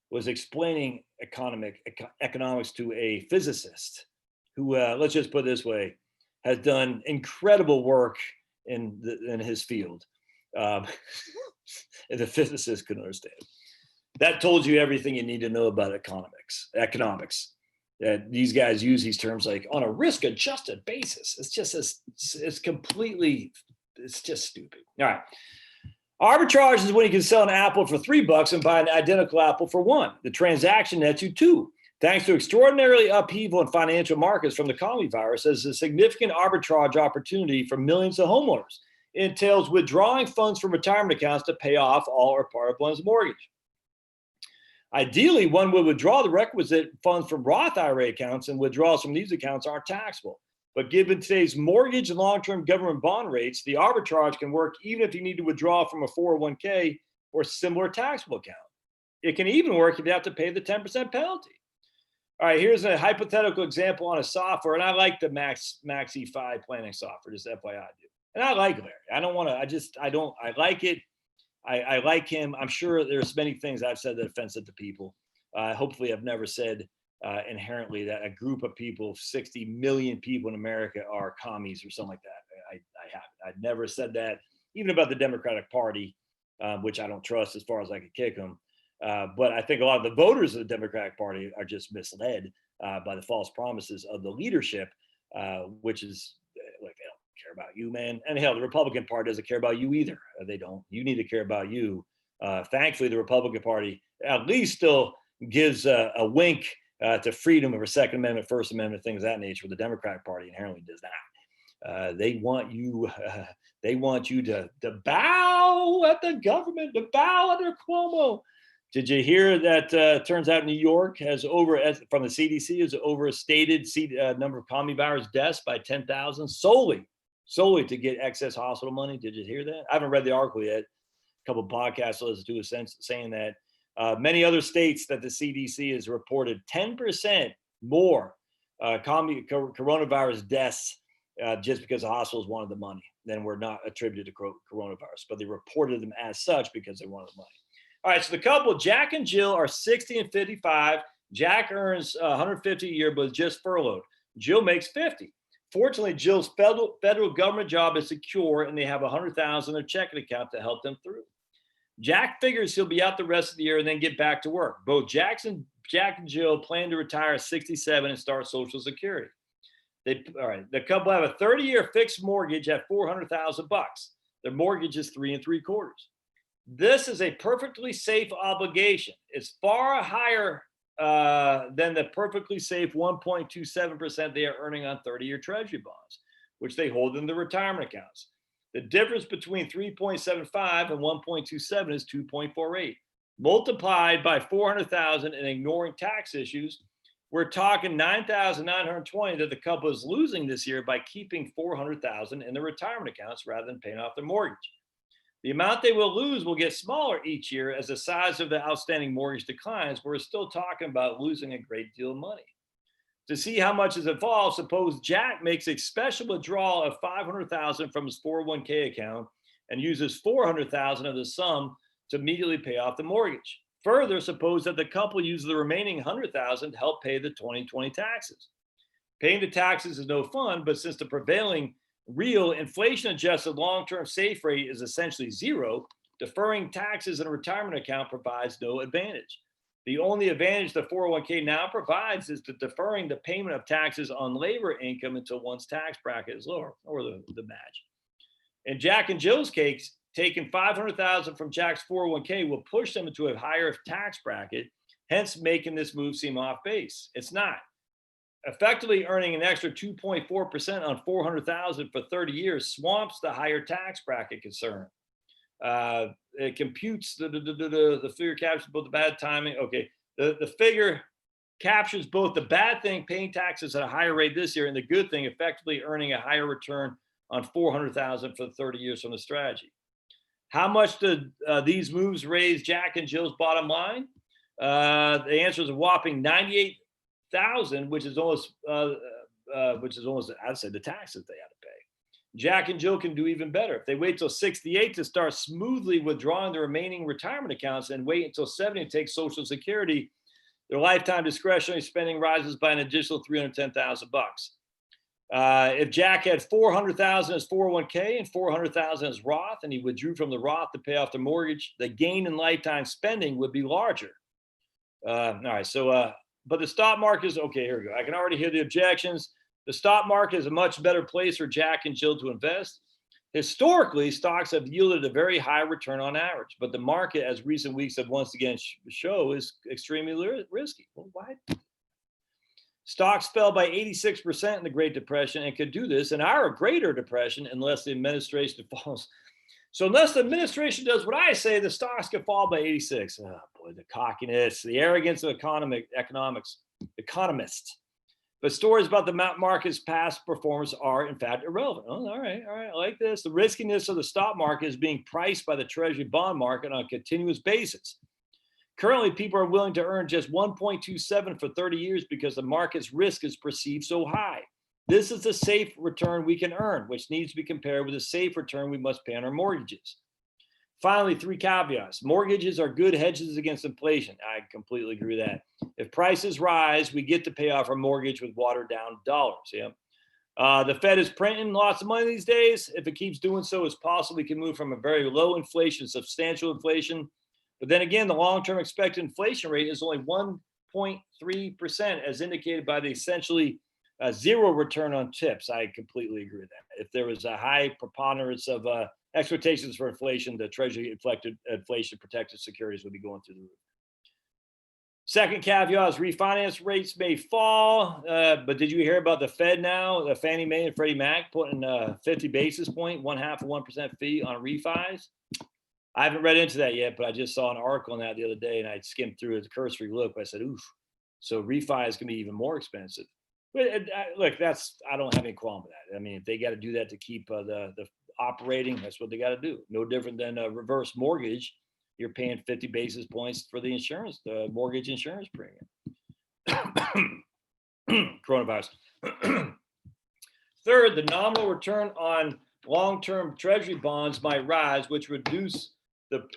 was explaining economics to a physicist who, let's just put it this way, has done incredible work in his field. And the physicist couldn't understand. That told you everything you need to know about economics. These guys use these terms like on a risk-adjusted basis. It's just it's just stupid. All right. Arbitrage is when you can sell an apple for $3 and buy an identical apple for $1. The transaction nets you $2. Thanks to extraordinarily upheaval in financial markets from the economy virus, there's a significant arbitrage opportunity for millions of homeowners. It entails withdrawing funds from retirement accounts to pay off all or part of one's mortgage. Ideally, one would withdraw the requisite funds from Roth IRA accounts, and withdrawals from these accounts aren't taxable. But given today's mortgage and long-term government bond rates, the arbitrage can work even if you need to withdraw from a 401k or similar taxable account. It can even work if you have to pay the 10% penalty. All right, here's a hypothetical example on a software, and I like the Max E5 planning software, just FYI, I do. And I like Larry. I like it. I like him. I'm sure there's many things I've said that are offensive to people. Hopefully I've never said inherently that a group of people, 60 million people in America are commies or something like that. I haven't. I've never said that, even about the Democratic Party, which I don't trust as far as I could kick them. But I think a lot of the voters of the Democratic Party are just misled by the false promises of the leadership, which is like, they don't care about you, man. And hell, the Republican Party doesn't care about you either. They don't. You need to care about you. Thankfully, the Republican Party at least still gives a wink to freedom of a Second Amendment, First Amendment, things of that nature. The Democratic Party inherently does not. They want you. They want you to bow at the government, to bow under Cuomo. Did you hear that? Turns out New York has from the CDC has overstated number of commie virus deaths by 10,000 solely to get excess hospital money. Did you hear that? I haven't read the article yet. A couple of podcasts I listened to saying that many other states that the CDC has reported 10% more coronavirus deaths just because the hospitals wanted the money than were not attributed to coronavirus, but they reported them as such because they wanted the money. All right, so the couple, Jack and Jill, are 60 and 55. Jack earns $150 a year, but is just furloughed. Jill makes $50. Fortunately, Jill's federal government job is secure, and they have $100,000 in their checking account to help them through. Jack figures he'll be out the rest of the year and then get back to work. Both Jack and Jill plan to retire at 67 and start Social Security. The couple have a 30-year fixed mortgage at $400,000. Their mortgage is 3 3/4. This is a perfectly safe obligation. It's far higher than the perfectly safe 1.27% they are earning on 30-year Treasury bonds, which they hold in their retirement accounts. The difference between 3.75 and 1.27 is 2.48. Multiplied by 400,000 and ignoring tax issues, we're talking 9,920 that the couple is losing this year by keeping 400,000 in their retirement accounts rather than paying off their mortgage. The amount they will lose will get smaller each year as the size of the outstanding mortgage declines. We're still talking about losing a great deal of money. To see how much is involved, suppose Jack makes a special withdrawal of $500,000 from his 401k account and uses $400,000 of the sum to immediately pay off the mortgage. Further, suppose that the couple uses the remaining $100,000 to help pay the 2020 taxes. Paying the taxes is no fun, but since the prevailing real inflation-adjusted long-term safe rate is essentially zero, deferring taxes in a retirement account provides no advantage. The only advantage the 401k now provides is the deferring the payment of taxes on labor income until one's tax bracket is lower, or the match. In Jack and Jill's case, taking $500,000 from Jack's 401k will push them into a higher tax bracket, hence making this move seem off base. It's not. Effectively earning an extra 2.4% on $400,000 for 30 years swamps the higher tax bracket concern. It computes the figure captures both the bad timing. Okay, the figure captures both the bad thing, paying taxes at a higher rate this year, and the good thing, effectively earning a higher return on $400,000 for 30 years from the strategy. How much did these moves raise Jack and Jill's bottom line? The answer is a whopping $98,000, which is almost I'd say the taxes they had to pay. Jack and Jill can do even better. If they wait till 68 to start smoothly withdrawing the remaining retirement accounts and wait until 70 to take Social Security, their lifetime discretionary spending rises by an additional $310,000. If Jack had $400,000 as 401k and $400,000 as Roth, and he withdrew from the Roth to pay off the mortgage, the gain in lifetime spending would be larger. All right, so but the stock market is okay. Here we go. I can already hear the objections. The stock market is a much better place for Jack and Jill to invest. Historically, stocks have yielded a very high return on average, but the market, as recent weeks have once again show, is extremely risky. Well, why? Stocks fell by 86% in the Great Depression and could do this in our Greater Depression unless the administration falls. So unless the administration does what I say, the stocks could fall by 86. Oh boy, the cockiness, the arrogance of economists. But stories about the market's past performance are, in fact, irrelevant. Oh, all right, I like this. The riskiness of the stock market is being priced by the Treasury bond market on a continuous basis. Currently, people are willing to earn just 1.27 for 30 years because the market's risk is perceived so high. This is the safe return we can earn, which needs to be compared with the safe return we must pay on our mortgages. Finally, 3 caveats. Mortgages are good hedges against inflation. I completely agree with that. If prices rise, we get to pay off our mortgage with watered down dollars. Yeah. The Fed is printing lots of money these days. If it keeps doing so, it's possible we can move from a very low inflation to substantial inflation. But then again, the long-term expected inflation rate is only 1.3%, as indicated by the essentially zero return on tips. I completely agree with that. If there was a high preponderance of expectations for inflation, the Treasury inflation protected securities would be going through the roof. Second caveat is refinance rates may fall, but did you hear about the Fed now, the Fannie Mae and Freddie Mac putting 50 basis point, 0.5 of 1% fee on refis? I haven't read into that yet, but I just saw an article on that the other day and I skimmed through it, a cursory look. But I said, oof, so refis can be even more expensive. But look, I don't have any qualm with that. I mean, if they got to do that to keep the operating, that's what they got to do. No different than a reverse mortgage. You're paying 50 basis points for the insurance, the mortgage insurance premium. Coronavirus. Third, the nominal return on long-term Treasury bonds might rise, which reduce the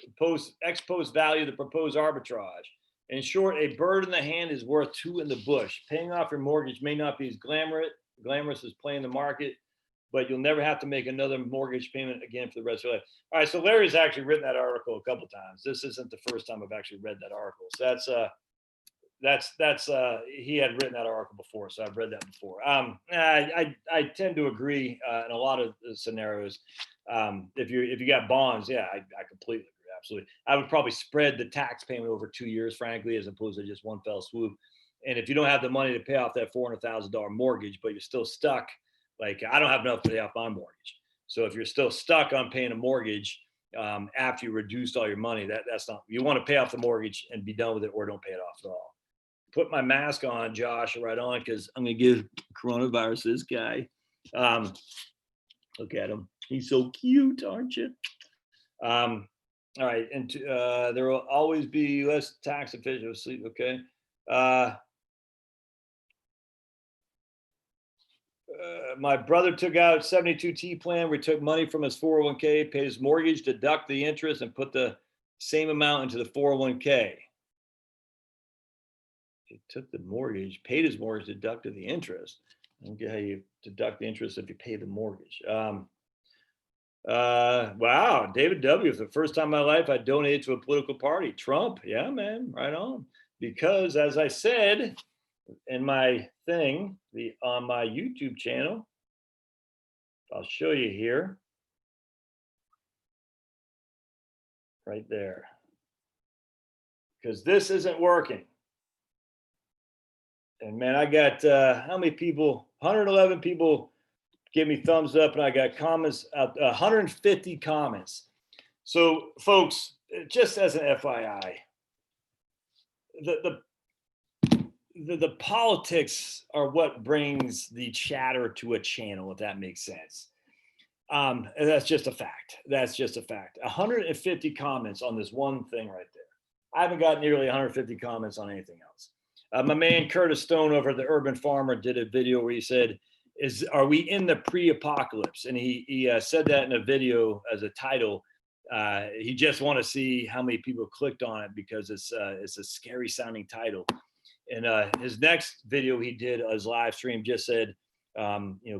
ex post value of the proposed arbitrage. In short, a bird in the hand is worth 2 in the bush. Paying off your mortgage may not be as glamorous as playing the market, but you'll never have to make another mortgage payment again for the rest of your life. All right, so Larry's actually written that article a couple of times. This isn't the first time I've actually read that article. So that's he had written that article before, so I've read that before. I tend to agree in a lot of scenarios. If you got bonds, yeah, I completely agree. Absolutely. I would probably spread the tax payment over 2 years, frankly, as opposed to just one fell swoop. And if you don't have the money to pay off that $400,000 mortgage, but you're still stuck, like I don't have enough to pay off my mortgage. So if you're still stuck on paying a mortgage after you reduced all your money, that's not, you want to pay off the mortgage and be done with it, or don't pay it off at all. Put my mask on, Josh, right on, because I'm going to give coronavirus this guy. Look at him. He's so cute, aren't you? All right, and there will always be less tax efficiency. Okay. My brother took out 72T plan. We took money from his 401k, paid his mortgage, deduct the interest, and put the same amount into the 401k. He took the mortgage, paid his mortgage, deducted the interest. I don't get how you deduct the interest if you pay the mortgage. Wow, David W. For the first time in my life, I donated to a political party. Trump, yeah, man, right on. because as I said in my thing, on my YouTube channel, I'll show you here, right there, because this isn't working. And man, I got how many people? 111 people give me thumbs up, and I got comments, 150 comments. So folks, just as an FYI, the politics are what brings the chatter to a channel, if that makes sense. And that's just a fact. That's just a fact. 150 comments on this one thing right there. I haven't got nearly 150 comments on anything else. My man Curtis Stone over at the Urban Farmer did a video where he said, are we in the pre-apocalypse? And he said that in a video as a title. He just want to see how many people clicked on it because it's a scary sounding title. And his next video he did, his live stream, just said,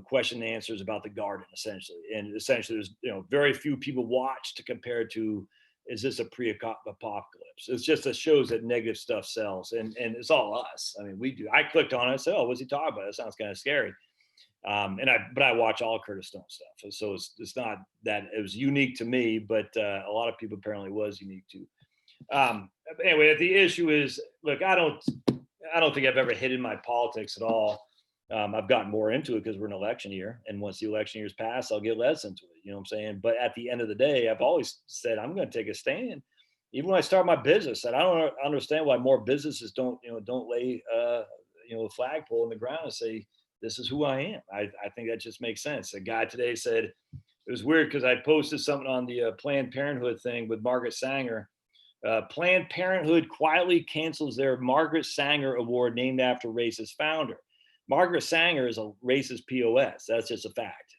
question and answers about the garden, essentially. And essentially, there's very few people watched compared to, is this a pre-apocalypse? It's just, it shows that negative stuff sells, and it's all us. I mean, we do. I clicked on it and said, oh, what's he talking about? That sounds kind of scary. But I watch all Curtis Stone stuff, so it's not that it was unique to me, but a lot of people apparently was unique to. Anyway, the issue is, look, I don't think I've ever hidden my politics at all. I've gotten more into it because we're in election year, and once the election year's passed, I'll get less into it. You know what I'm saying? But at the end of the day, I've always said I'm going to take a stand. Even when I start my business, and I don't understand why more businesses don't lay a flagpole in the ground and say, this is who I am. I think that just makes sense. A guy today said, it was weird because I posted something on the Planned Parenthood thing with Margaret Sanger. Planned Parenthood quietly cancels their Margaret Sanger Award named after racist founder. Margaret Sanger is a racist POS. That's just a fact.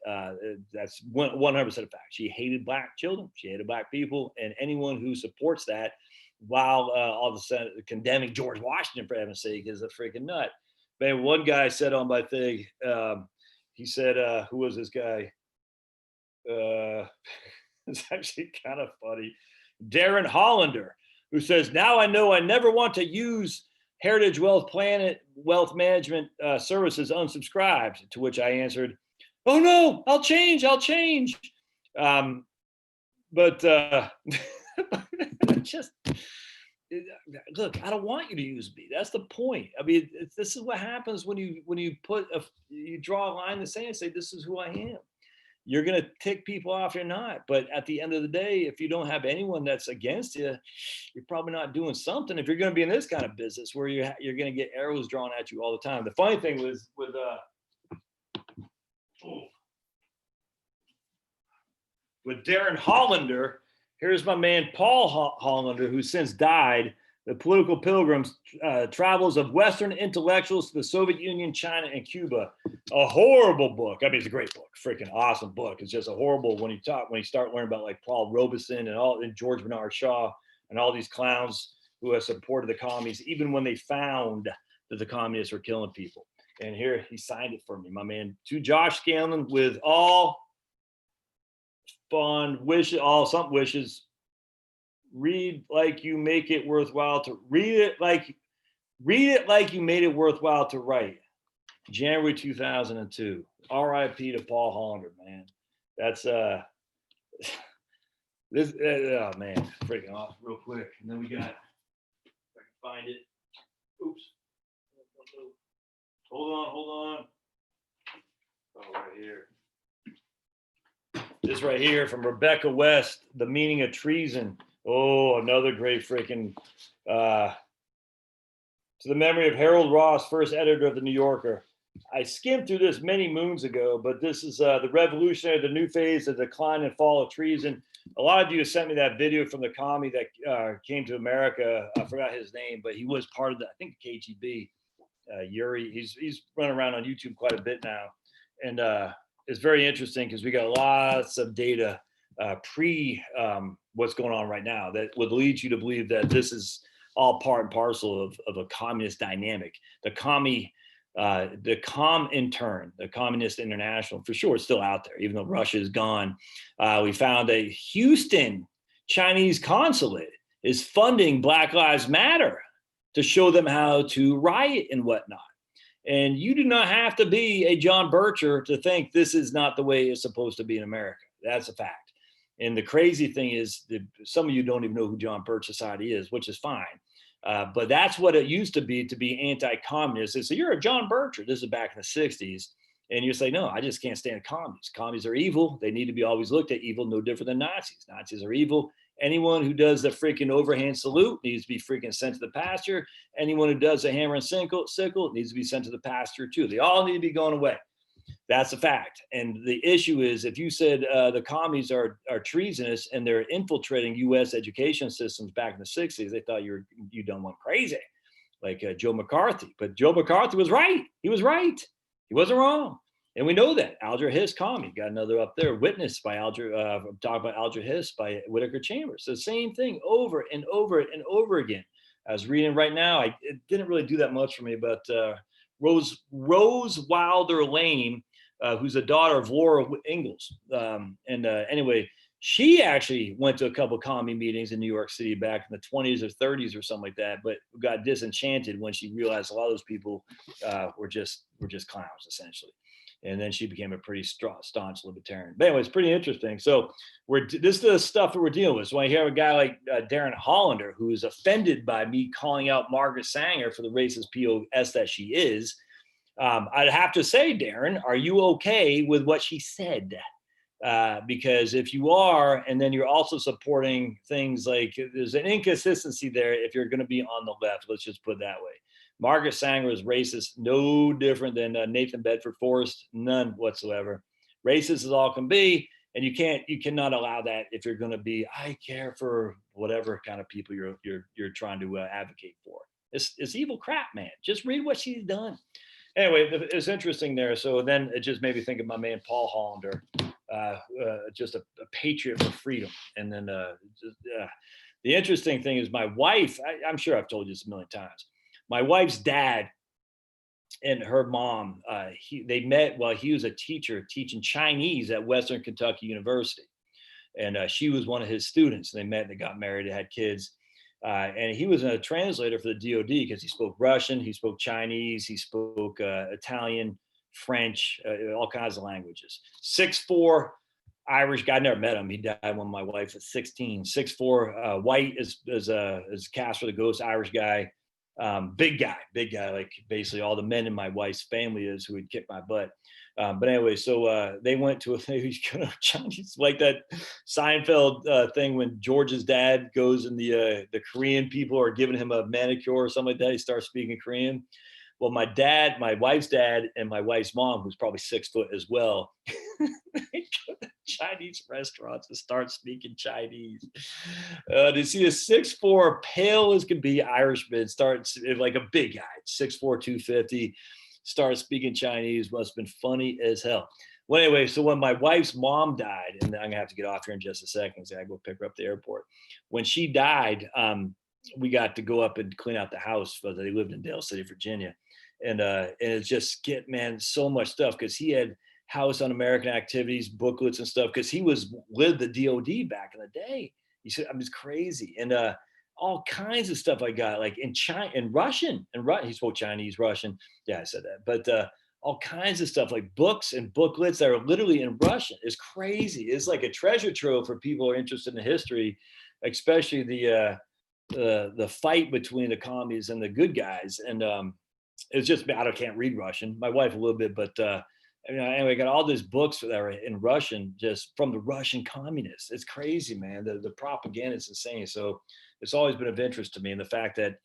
That's 100% a fact. She hated black children. She hated black people, and anyone who supports that while all of a sudden condemning George Washington, for heaven's sake, is a freaking nut. Man, one guy said on my thing, he said, who was this guy? It's actually kind of funny. Darren Hollander, who says, now I know I never want to use Heritage Wealth Management Services unsubscribed, to which I answered, oh no, I'll change. But just, look, I don't want you to use me. That's the point. I mean, this is what happens when you draw a line in the sand and say, this is who I am. You're going to tick people off or not. But at the end of the day, if you don't have anyone that's against you, you're probably not doing something. If you're going to be in this kind of business where you're going to get arrows drawn at you all the time. The funny thing was with Darren Hollander, here's my man Paul Hollander, who since died. The Political Pilgrims, Travels of Western Intellectuals to the Soviet Union, China, and Cuba. A horrible book. I mean, it's a great book, freaking awesome book. It's just a horrible when you start learning about like Paul Robeson and George Bernard Shaw and all these clowns who have supported the commies, even when they found that the communists were killing people. And here he signed it for me, my man. To Josh Scanlon, with all fond wishes, some wishes. Read like you make it worthwhile to read it like you made it worthwhile to write. January 2002. R.I.P. to Paul Hollander, man. That's this. Oh man, freaking off real quick. And then we got, if I can find it. Oops. Hold on. Oh, right here. This right here from Rebecca West, The Meaning of Treason. Oh, another great freaking, to the memory of Harold Ross, first editor of the New Yorker. I skimmed through this many moons ago, but this is the revolutionary, the new phase, the decline and fall of treason. A lot of you have sent me that video from the commie that came to America. I forgot his name, but he was part of the, I think, KGB. Yuri, he's running around on YouTube quite a bit now. And it's very interesting because we got lots of data what's going on right now that would lead you to believe that this is all part and parcel of a communist dynamic. The Comintern, the Communist International, for sure, it's still out there, even though Russia is gone. We found a Houston Chinese consulate is funding Black Lives Matter. to show them how to riot and whatnot. And you do not have to be a John Bircher to think this is not the way it's supposed to be in America. That's a fact. And the crazy thing is that some of you don't even know who John Birch Society is, which is fine. But that's what it used to be anti-communist. They say, you're a John Bircher. This is back in the 60s. And you say, no, I just can't stand communists. Communists are evil. They need to be always looked at evil, no different than Nazis. Nazis are evil. Anyone who does the freaking overhand salute needs to be freaking sent to the pasture. Anyone who does the hammer and sickle needs to be sent to the pasture too. They all need to be going away. That's a fact. And the issue is, if you said the commies are treasonous and they're infiltrating U.S. education systems back in the 60s, they thought you done went crazy, like Joe McCarthy. But Joe McCarthy was right. He was right. He wasn't wrong. And we know that. Alger Hiss commie, got another up there, Witness by Alger, talk about Alger Hiss by Whitaker Chambers. The same thing over and over and over again. I was reading right now. It didn't really do that much for me, but Rose Wilder Lane, who's the daughter of Laura Ingalls. Anyway, she actually went to a couple of commie meetings in New York City back in the 20s or 30s or something like that, but got disenchanted when she realized a lot of those people were just clowns, essentially. And then she became a pretty staunch libertarian. But anyway, it's pretty interesting. So this is the stuff that we're dealing with. So when I hear a guy like Darren Hollander, who is offended by me calling out Margaret Sanger for the racist POS that she is, I'd have to say, Darren, are you okay with what she said? Because if you are, and then you're also supporting things like, there's an inconsistency there if you're going to be on the left, let's just put it that way. Margaret Sanger is racist, no different than Nathan Bedford Forrest, none whatsoever. Racist as all can be, and you cannot allow that if you're going to be, I care for whatever kind of people you're trying to advocate for. It's evil crap, man. Just read what she's done. Anyway, it's interesting there. So then it just made me think of my man Paul Hollander, just a patriot for freedom. And then the interesting thing is my wife. I'm sure I've told you this a million times. My wife's dad and her mom, they met while he was a teacher teaching Chinese at Western Kentucky University. And she was one of his students. They met and they got married, they had kids. And he was a translator for the DOD because he spoke Russian, he spoke Chinese, he spoke Italian, French, all kinds of languages. 6'4", Irish guy. I never met him. He died when my wife was 16. 6'4", white as Casper the Ghost, Irish guy. Big guy, like basically all the men in my wife's family is who would kick my butt. But anyway, so they went to a Chinese, like that Seinfeld thing when George's dad goes and the Korean people are giving him a manicure or something like that. He starts speaking Korean. Well, my wife's dad, and my wife's mom, who's probably 6 foot as well, they go to Chinese restaurants and start speaking Chinese. To see a 6'4", pale as can be Irishman start like a big guy, 6'4", 250, start speaking Chinese. Must have been funny as hell. Well, anyway, so when my wife's mom died, and I'm gonna have to get off here in just a second, so I go pick her up at the airport. When she died, we got to go up and clean out the house. They lived in Dale City, Virginia. And it's just so much stuff because he had House Un-American Activities, booklets and stuff because he was with the DOD back in the day. He said, I mean, it's crazy. And all kinds of stuff I got, like in Russian. He spoke Chinese, Russian. Yeah, I said that. But all kinds of stuff like books and booklets that are literally in Russian. It's crazy. It's like a treasure trove for people who are interested in history, especially the fight between the commies and the good guys. And it's just, I can't read Russian. My wife a little bit, but anyway, I got all these books that are in Russian, just from the Russian communists. It's crazy, man. The propaganda is insane. So it's always been of interest to me. And the fact that,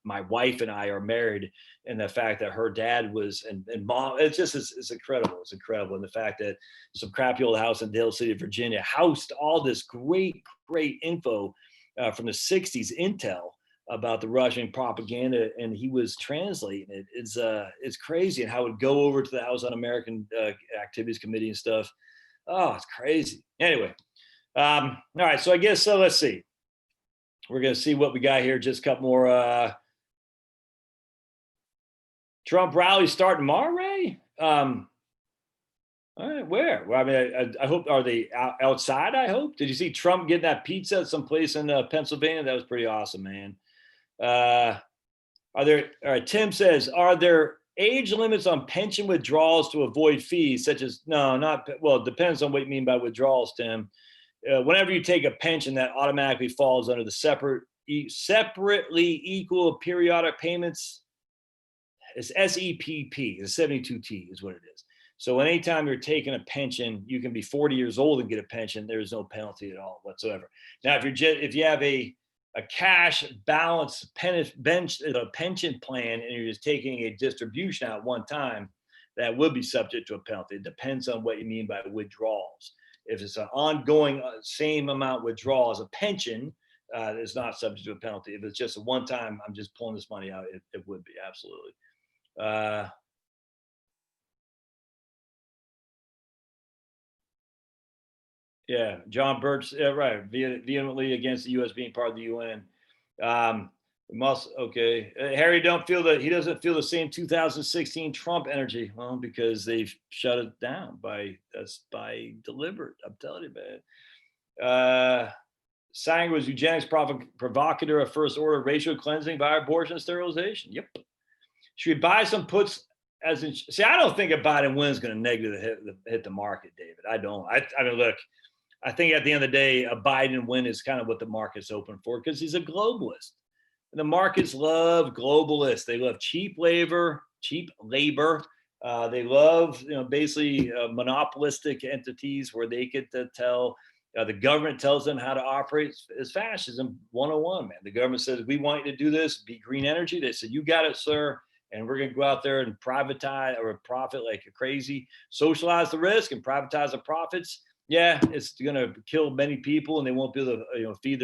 my wife and I are married, and the fact that her dad was, and mom, it's incredible. It's incredible. And the fact that some crappy old house in Dale City, Virginia, housed all this great info from the 60s intel about the Russian propaganda, and he was translating it. It's crazy, and how it would go over to the House Un-American Activities Committee and stuff. Oh, it's crazy. Anyway, all right. So I guess let's see. We're gonna see what we got here. Just a couple more. Trump rally starting tomorrow, Ray. All right, where? Well, I mean, I hope, are they outside? I hope. Did you see Trump getting that pizza at some place in Pennsylvania? That was pretty awesome, man. All right, Tim says, are there age limits on pension withdrawals to avoid fees, such as, no, not, well, it depends on what you mean by withdrawals, Tim. Whenever you take a pension, that automatically falls under the separately equal periodic payments. It's SEPP, the 72T is what it is. So anytime you're taking a pension, you can be 40 years old and get a pension. There's no penalty at all whatsoever. Now, if you have a cash balance pension plan and you're just taking a distribution out one time, that would be subject to a penalty. It depends on what you mean by withdrawals. If it's an ongoing same amount withdrawal as a pension, it's not subject to a penalty. If it's just a one time, I'm just pulling this money out, it would be, absolutely. Yeah, John Birch, right, vehemently against the U.S. being part of the UN. Okay. Harry he doesn't feel the same 2016 Trump energy. Well, because they've shut it down by deliberate. I'm telling you, man. Sanger was eugenics provocateur of first order racial cleansing by abortion and sterilization. Yep. Should we buy some puts as in, see, I don't think a Biden win is going to negatively hit the market, David. I don't. I mean, look, I think at the end of the day, a Biden win is kind of what the market's open for because he's a globalist. And the markets love globalists. They love cheap labor. They love, basically monopolistic entities where they get to tell, the government tells them how to operate. It's fascism 101, man. The government says, we want you to do this, be green energy. They said, you got it, sir. And we're going to go out there and privatize or profit like a crazy, socialize the risk and privatize the profits. Yeah, it's going to kill many people and they won't be able to feed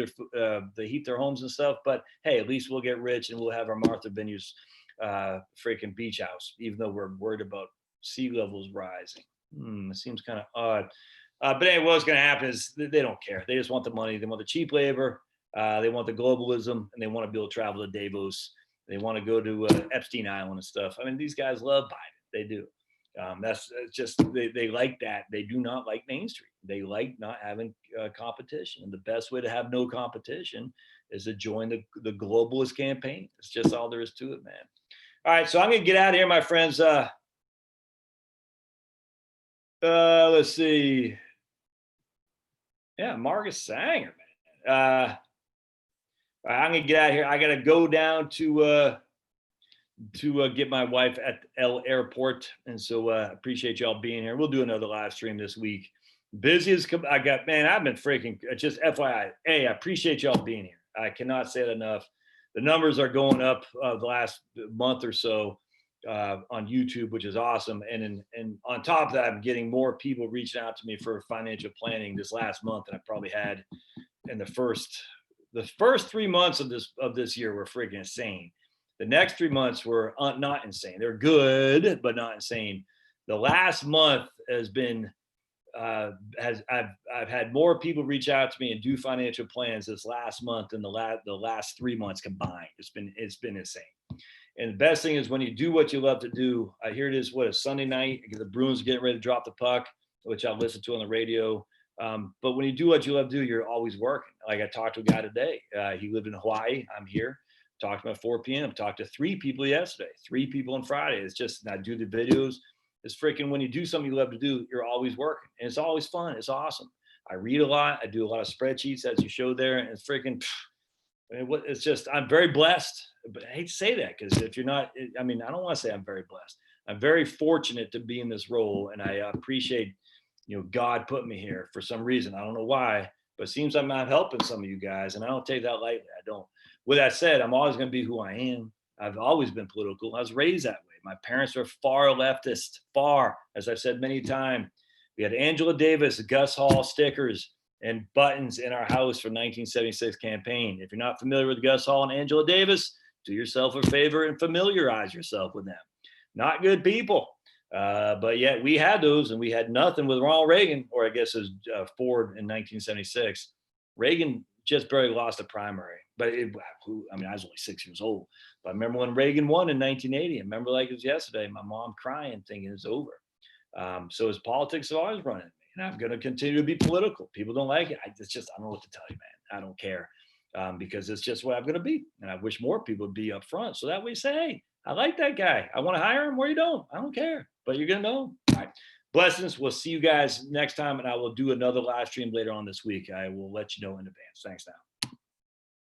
they heat their homes and stuff. But hey, at least we'll get rich and we'll have our Martha Vineyards freaking beach house, even though we're worried about sea levels rising. It seems kind of odd. But anyway, what's going to happen is they don't care. They just want the money. They want the cheap labor. They want the globalism and they want to be able to travel to Davos. They want to go to Epstein Island and stuff. I mean, these guys love Biden. They do. That's just, they like that. They do not like Main Street. They like not having competition. And the best way to have no competition is to join the globalist campaign. It's just all there is to it, man. All right, so I'm going to get out of here, my friends. Let's see. Yeah, Marcus Sanger, man. I'm going to get out of here. I got to go down to get my wife at L Airport. And so appreciate y'all being here. We'll do another live stream this week. Busy as I got, man, I've been freaking, just FYI. Hey, I appreciate y'all being here. I cannot say it enough. The numbers are going up the last month or so on YouTube, which is awesome. And on top of that, I'm getting more people reaching out to me for financial planning this last month than I probably had in the first 3 months of this year were freaking insane. The next 3 months were not insane. They're good, but not insane. The last month has been, I've had more people reach out to me and do financial plans this last month than the last 3 months combined. It's been insane. And the best thing is when you do what you love to do. Here it is, what, a Sunday night, the Bruins are getting ready to drop the puck, which I listen to on the radio. But when you do what you love to do, you're always working. Like I talked to a guy today. He lived in Hawaii. I'm here. Talked to him at 4 p.m. Talked to 3 people yesterday, 3 people on Friday. It's just, I do the videos. It's freaking, when you do something you love to do, you're always working. And it's always fun. It's awesome. I read a lot. I do a lot of spreadsheets, as you showed there. And it's freaking, it's just, I'm very blessed. But I hate to say that because if you're not, I mean, I don't want to say I'm very blessed. I'm very fortunate to be in this role. And I appreciate, God put me here for some reason. I don't know why, but it seems I'm not helping some of you guys. And I don't take that lightly. I don't. With that said, I'm always going to be who I am. I've always been political. I was raised that way. My parents are far leftist, as I've said many times. We had Angela Davis, Gus Hall stickers and buttons in our house for 1976 campaign. If you're not familiar with Gus Hall and Angela Davis, do yourself a favor and familiarize yourself with them. Not good people. But yet we had those, and we had nothing with Ronald Reagan, or I guess it was Ford in 1976. Reagan just barely lost a primary. But I was only 6 years old. But I remember when Reagan won in 1980. I remember like it was yesterday, my mom crying, thinking it's over. So his politics have always run in me. And I'm going to continue to be political. People don't like it. I don't know what to tell you, man. I don't care. because it's just what I'm going to be. And I wish more people would be up front. So that way you say, hey, I like that guy. I want to hire him, or you don't. I don't care, but you're going to know. All right. Blessings. We'll see you guys next time. And I will do another live stream later on this week. I will let you know in advance. Thanks now.